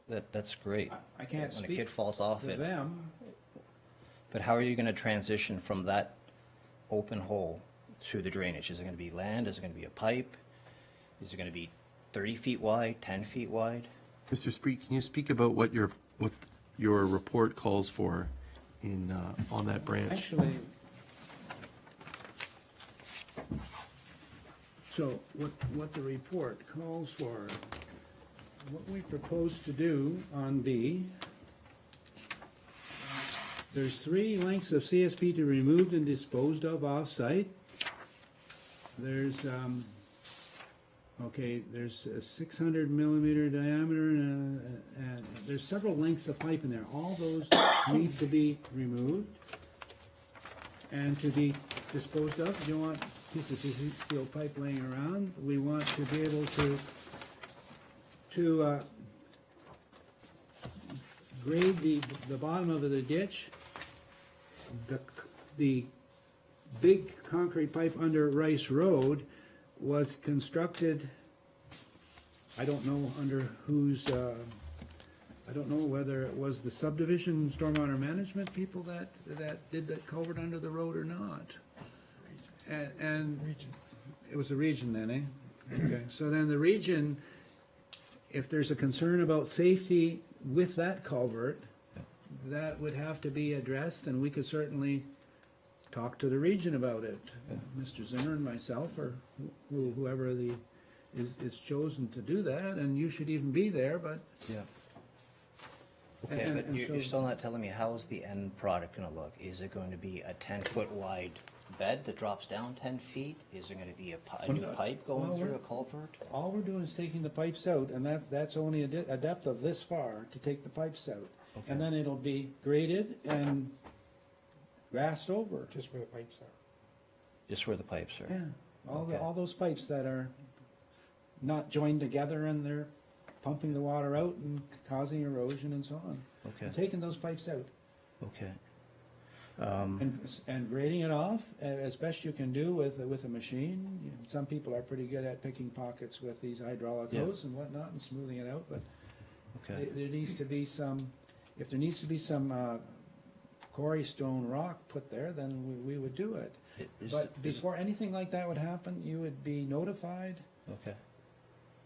That's great. I can't When a speak kid falls off to it. them. But how are you going to transition from that open hole to the drainage? Is it going to be land? Is it going to be a pipe? Is it going to be 30 feet wide, 10 feet wide? Mr. Spreet, can you speak about what your report calls for in, on that branch? Actually, so what the report calls for, what we propose to do on B, there's 3 lengths of CSP to be removed and disposed of off-site. There's, there's a 600 millimeter diameter and there's several lengths of pipe in there. All those need to be removed and to be disposed of. You don't want pieces of steel pipe laying around. We want to be able to grade the bottom of the ditch. The big concrete pipe under Rice Road was constructed, I don't know under whose, I don't know whether it was the subdivision stormwater management people that did that culvert under the road or not. And it was the region then, eh? Okay, so then the region, if there's a concern about safety with that culvert, that would have to be addressed, and we could certainly talk to the region about it. Mr. Zimmer and myself, or whoever is chosen to do that, and you should even be there, but. Yeah. Okay, And- but and you're so- still not telling me how is the end product gonna look? Is it going to be a 10-foot wide bed that drops down 10 feet? Is there gonna be a new pipe Well, going through we're- a culvert? All we're doing is taking the pipes out, and that's only a depth of this far to take the pipes out. Okay. And then it'll be graded and grassed over. Just where the pipes are. Just where the pipes are? Yeah, Okay. all those pipes that are not joined together and they're pumping the water out and causing erosion and so on. Okay. We're taking those pipes out Okay. and grading it off as best you can do with a machine. Some people are pretty good at picking pockets with these hydraulic Yeah. hose and whatnot and smoothing it out, but Okay. there needs to be if there needs to be some quarry stone rock put there, then we would do it. But before anything like that would happen, you would be notified Okay.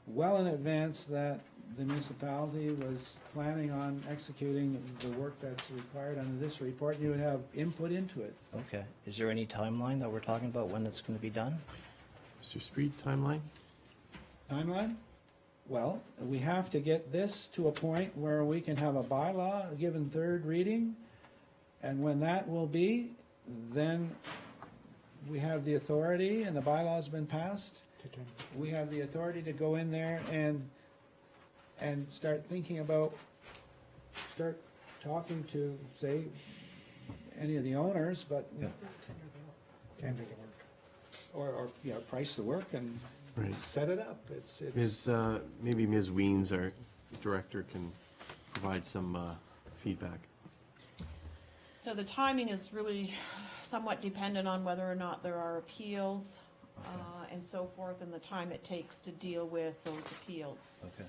well in advance that the municipality was planning on executing the work that's required under this report. You would have input into it. Okay. Is there any timeline that we're talking about when that's gonna be done? Mr. Street, timeline? Timeline? Well, we have to get this to a point where we can have a bylaw given third reading. And when that will be, then we have the authority, and the bylaw's been passed. We have the authority to go in there and start thinking about, start talking to, say, any of the owners, but, Yeah. Tender the work. or, you know, price the work and Right. set it up. It's, Maybe Ms. Weens, our director, can provide some feedback. So the timing is really somewhat dependent on whether or not there are appeals and so forth, and the time it takes to deal with those appeals. Okay.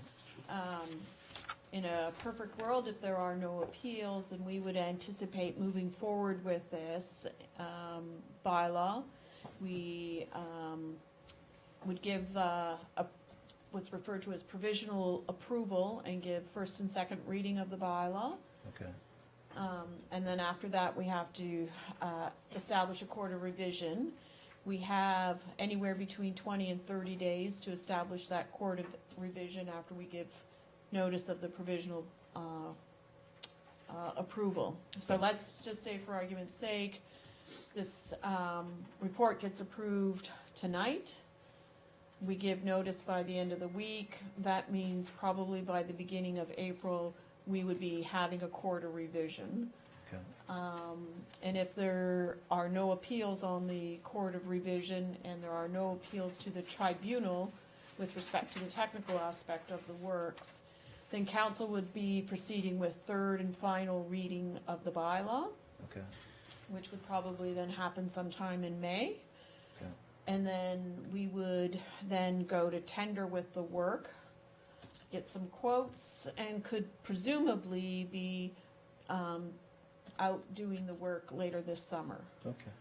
In a perfect world, if there are no appeals, then we would anticipate moving forward with this bylaw. We would give what's referred to as provisional approval and give first and second reading of the bylaw. Okay. And then after that, we have to establish a court of revision. We have anywhere between 20 and 30 days to establish that court of revision after we give notice of the provisional approval. So let's just say, for argument's sake, this report gets approved tonight. We give notice by the end of the week. That means probably by the beginning of April, we would be having a court of revision. Okay. And if there are no appeals on the court of revision and there are no appeals to the tribunal with respect to the technical aspect of the works, then council would be proceeding with third and final reading of the bylaw, Okay. which would probably then happen sometime in May. Okay. And then we would then go to tender with the work, get some quotes, and could presumably be out doing the work later this summer. Okay.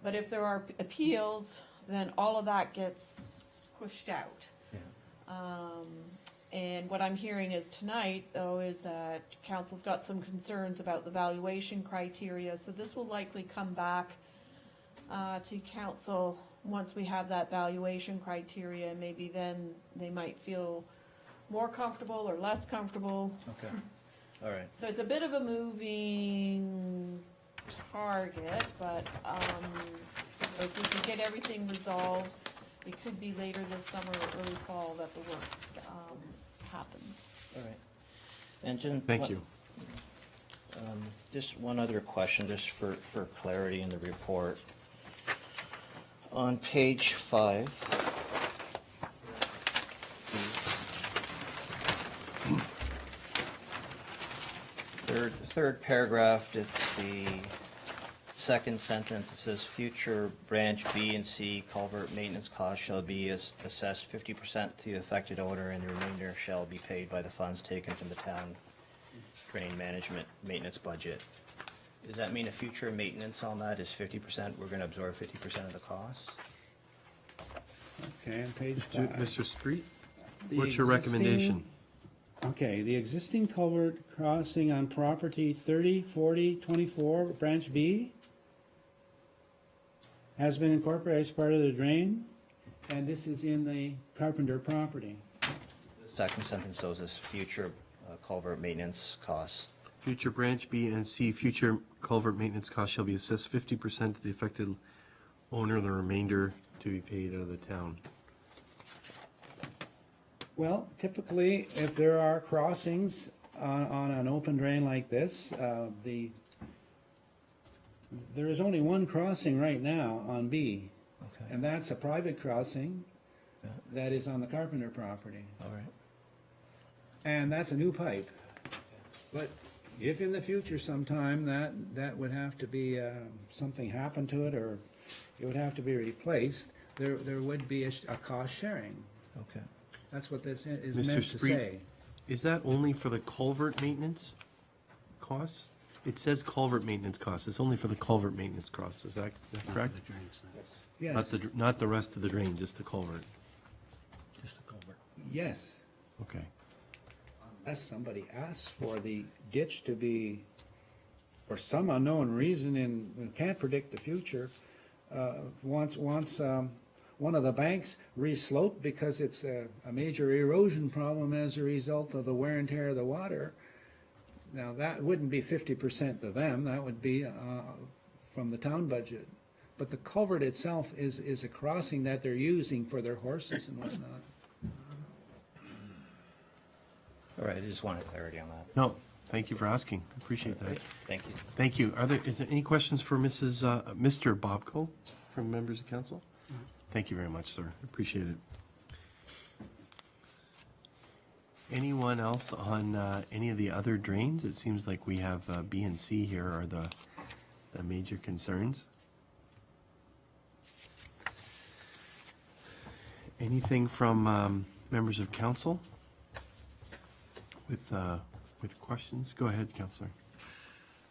But if there are appeals, then all of that gets pushed out. Yeah. And what I'm hearing is tonight, though, is that council's got some concerns about the valuation criteria, so this will likely come back to council once we have that valuation criteria, and maybe then they might feel more comfortable or less comfortable. Okay. All right. So it's a bit of a moving target, but if we can get everything resolved, it could be later this summer or early fall that the work happens. All right. And Jen, Thank you. Just one other question, just for clarity in the report. On page 5, third paragraph, it's the second sentence. It says, future branch B and C culvert maintenance costs shall be assessed 50% to the affected owner, and the remainder shall be paid by the funds taken from the town drain management maintenance budget. Does that mean a future maintenance on that is 50%? We're gonna absorb 50% of the cost? Okay, on page Mr. 5. Mr. Street, The what's your recommendation? Okay, the existing culvert crossing on property 30, 40, 24, branch B has been incorporated as part of the drain, and this is in the Carpenter property. The second sentence shows us future culvert maintenance costs. Future branch B and C, future culvert maintenance costs shall be assessed 50% to the affected owner, the remainder to be paid out of the town. Well, typically, if there are crossings on an open drain like this, there is only one crossing right now on B, Okay. and that's a private crossing that is on the Carpenter property. All right. And that's a new pipe. But if in the future sometime that would have to be, something happened to it, or it would have to be replaced, there would be a cost sharing. Okay. That's what this is Mr. meant to Spree, say. is that only for the culvert maintenance costs? It says culvert maintenance costs, it's only for the culvert maintenance costs, is that correct? Yes, Not the rest of the drain, just the culvert? Just the culvert. yes. Okay. Unless somebody asks for the ditch to be, for some unknown reason, and we can't predict the future, once one of the banks resloped because it's a major erosion problem as a result of the wear and tear of the water. Now, that wouldn't be 50% to them, that would be from the town budget. But the culvert itself is a crossing that they're using for their horses and whatnot. All right, I just wanted clarity on that. No, thank you for asking, appreciate that. Thank you. Thank you. Is there any questions for Mr. Bobko from members of council? Thank you very much, sir. Appreciate it. Anyone else on any of the other drains? It seems like we have B and C here are the major concerns. Anything from members of council with questions? Go ahead, Councillor.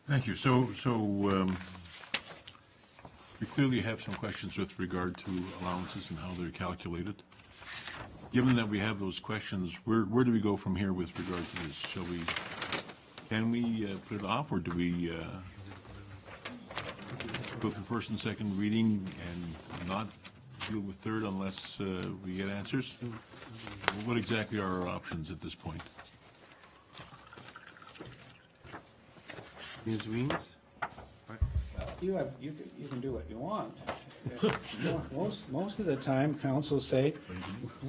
Thank you. We clearly have some questions with regard to allowances and how they're calculated. Given that we have those questions, where do we go from here with regard to this? Can we put it off, or do we go through first and second reading and not deal with third unless we get answers? What exactly are our options at this point? Ms. Weems? You can do what you want. Most of the time, councils say,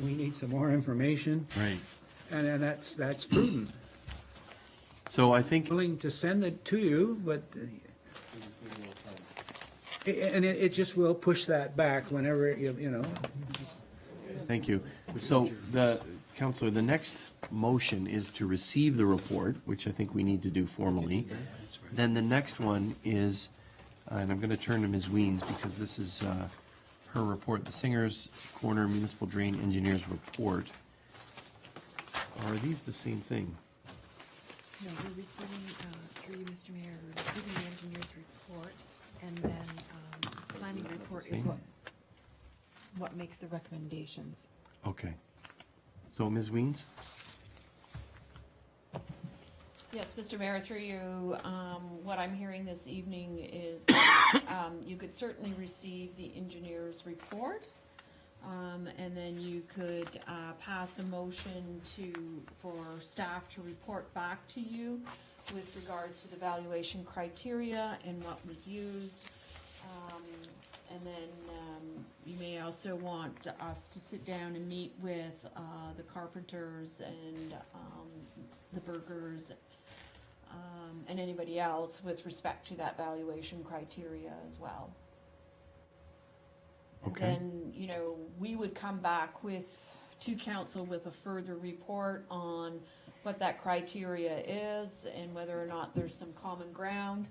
we need some more information, Right. and that's prudent. So I think, Willing to send it to you, but, and it just will push that back whenever, you know. thank you. So Councillor, the next motion is to receive the report, which I think we need to do formally. Then the next one is, and I'm going to turn to Ms. Weems because this is her report, the Singer's Corner Municipal Drain Engineers Report. Are these the same thing? No, we're receiving, through you, Mr. Mayor, we're receiving the engineer's report, and then planning report is what makes the recommendations. Okay. So Ms. Weems? Yes, Mr. Mayor, through you, what I'm hearing this evening is that you could certainly receive the engineer's report, and then you could pass a motion for staff to report back to you with regards to the valuation criteria and what was used. And then you may also want us to sit down and meet with the Carpenters and the Burgers and anybody else with respect to that valuation criteria as well. Okay. And then, we would come back to council with a further report on what that criteria is and whether or not there's some common ground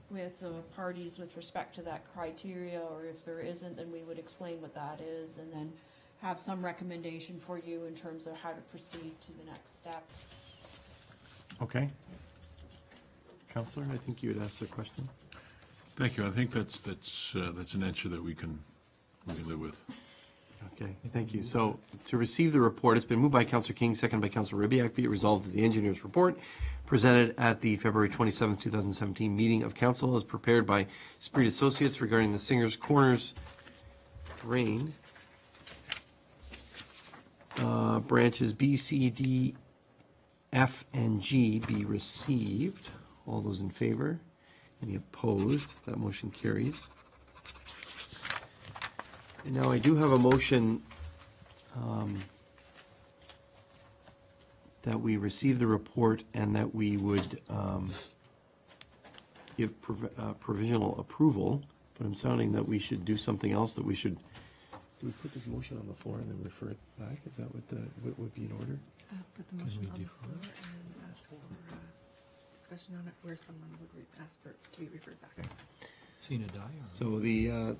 with parties with respect to that criteria, or if there isn't, then we would explain what that is and then have some recommendation for you in terms of how to proceed to the next step. Okay. Counselor, I think you had asked a question. Thank you. I think that's an answer that we can live with. Okay, thank you. So to receive the report, it's been moved by Councillor King, seconded by Councillor Ribbiak. Be it resolved that the engineer's report presented at the February 27, 2017 meeting of council is prepared by Spirit Associates regarding the Singers Corners drain. Branches B, C, D, F, and G be received. All those in favor? Any opposed? That motion carries. And now I do have a motion that we receive the report and that we would give provisional approval, but I'm sounding that we should do something else, that we should, do we put this motion on the floor and then refer it back? Is that what would be in order? Put the motion on the floor and ask for discussion on it, where someone would ask for it to be referred back. Seen a die? So the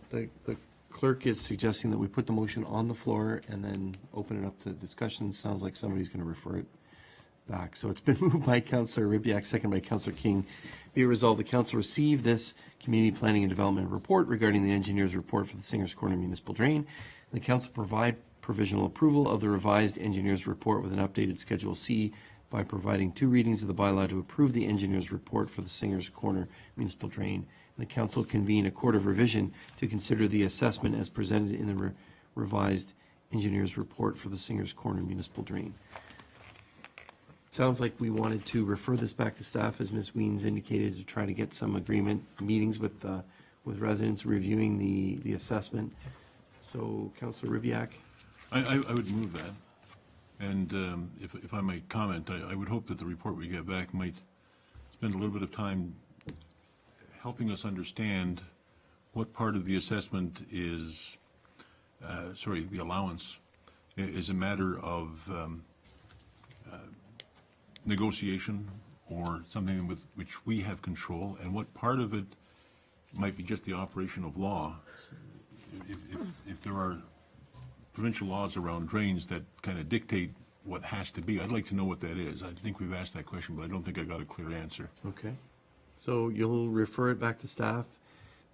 clerk is suggesting that we put the motion on the floor and then open it up to discussion. Sounds like somebody's going to refer it back. So it's been moved by Councillor Ribbiak, second by Councillor King. Be it resolved, the council receive this community planning and development report regarding the engineer's report for the Singers Corner Municipal Drain. The council provide provisional approval of the revised engineer's report with an updated Schedule C by providing 2 readings of the bylaw to approve the engineer's report for the Singers Corner Municipal Drain. The council convene a court of revision to consider the assessment as presented in the revised engineer's report for the Singers Corner Municipal Drain. Sounds like we wanted to refer this back to staff, as Ms. Weens indicated, to try to get some agreement, meetings with residents reviewing the assessment. So, Councillor Ribbiak? I would move that. And if I might comment, I would hope that the report we get back might spend a little bit of time helping us understand what part of the assessment is, the allowance, is a matter of negotiation or something with which we have control, and what part of it might be just the operation of law. If there are provincial laws around drains that kind of dictate what has to be, I'd like to know what that is. I think we've asked that question, but I don't think I got a clear answer. Okay. So you'll refer it back to staff.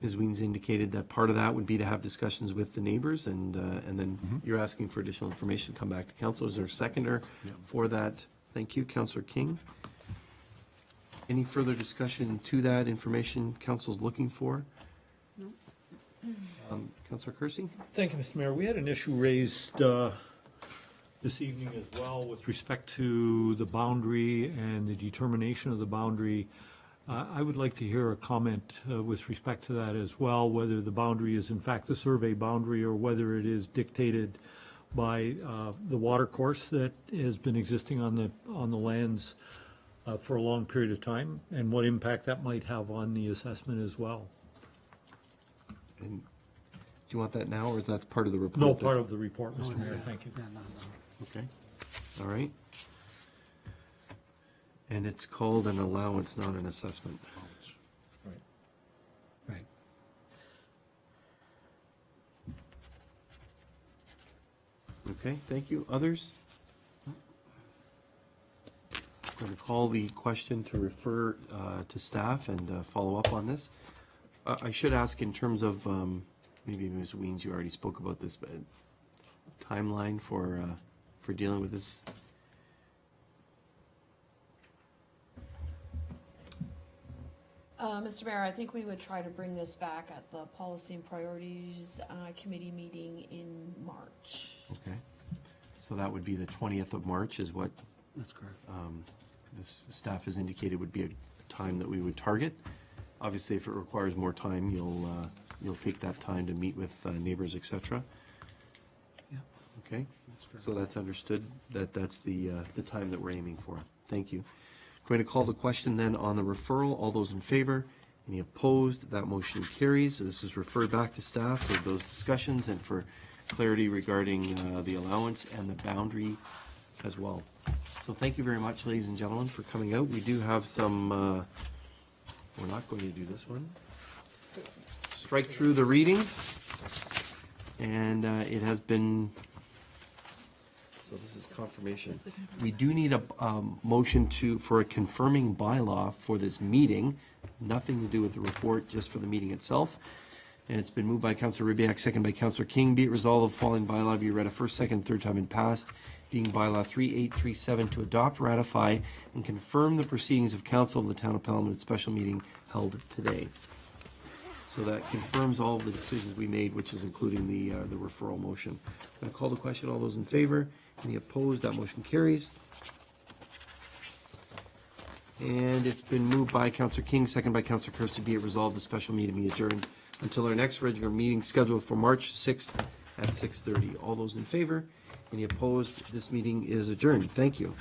Ms. Weens indicated that part of that would be to have discussions with the neighbors, and then you're asking for additional information, come back to council. Is there a seconder for that? Thank you, Councillor King. Any further discussion to that information council's looking for? No. Councillor Kersey? Thank you, Mr. Mayor. We had an issue raised this evening as well with respect to the boundary and the determination of the boundary. I would like to hear a comment with respect to that as well, whether the boundary is in fact the survey boundary or whether it is dictated by the water course that has been existing on the lands for a long period of time, and what impact that might have on the assessment as well. And do you want that now, or is that part of the report? No, part of the report, Mr. Mayor. Thank you. Okay. All right. And it's called an allowance, not an assessment. Right. Okay, thank you. Others? I'm going to call the question to refer to staff and follow up on this. I should ask in terms of, maybe Ms. Weens, you already spoke about this, but timeline for dealing with this. Mr. Mayor, I think we would try to bring this back at the Policy and Priorities Committee meeting in March. Okay. So that would be the 20th of March is what That's correct. this staff has indicated would be a time that we would target. Obviously, if it requires more time, you'll take that time to meet with neighbors, et cetera. Yeah. Okay, so that's understood, that's the time that we're aiming for. Thank you. Going to call the question then on the referral. All those in favor? Any opposed? That motion carries. This is referred back to staff for those discussions and for clarity regarding the allowance and the boundary as well. So thank you very much, ladies and gentlemen, for coming out. We do have some, we're not going to do this one. Strike through the readings. And it has been, so this is confirmation. Just the confirmation. We do need a motion for a confirming bylaw for this meeting, nothing to do with the report, just for the meeting itself. And it's been moved by Councillor Ribbiak, second by Councillor King. Be it resolved, the following bylaw be read a first, second, third time and passed, being bylaw 3837 to adopt, ratify, and confirm the proceedings of council of the town of Pelham at its special meeting held today. So that confirms all of the decisions we made, which is including the referral motion. I'm going to call the question. All those in favor? Any opposed? That motion carries. And it's been moved by Councillor King, second by Councillor Kirsty. Be it resolved, the special meeting be adjourned until our next regular meeting scheduled for March 6th at 6:30. All those in favor? Any opposed? This meeting is adjourned. Thank you.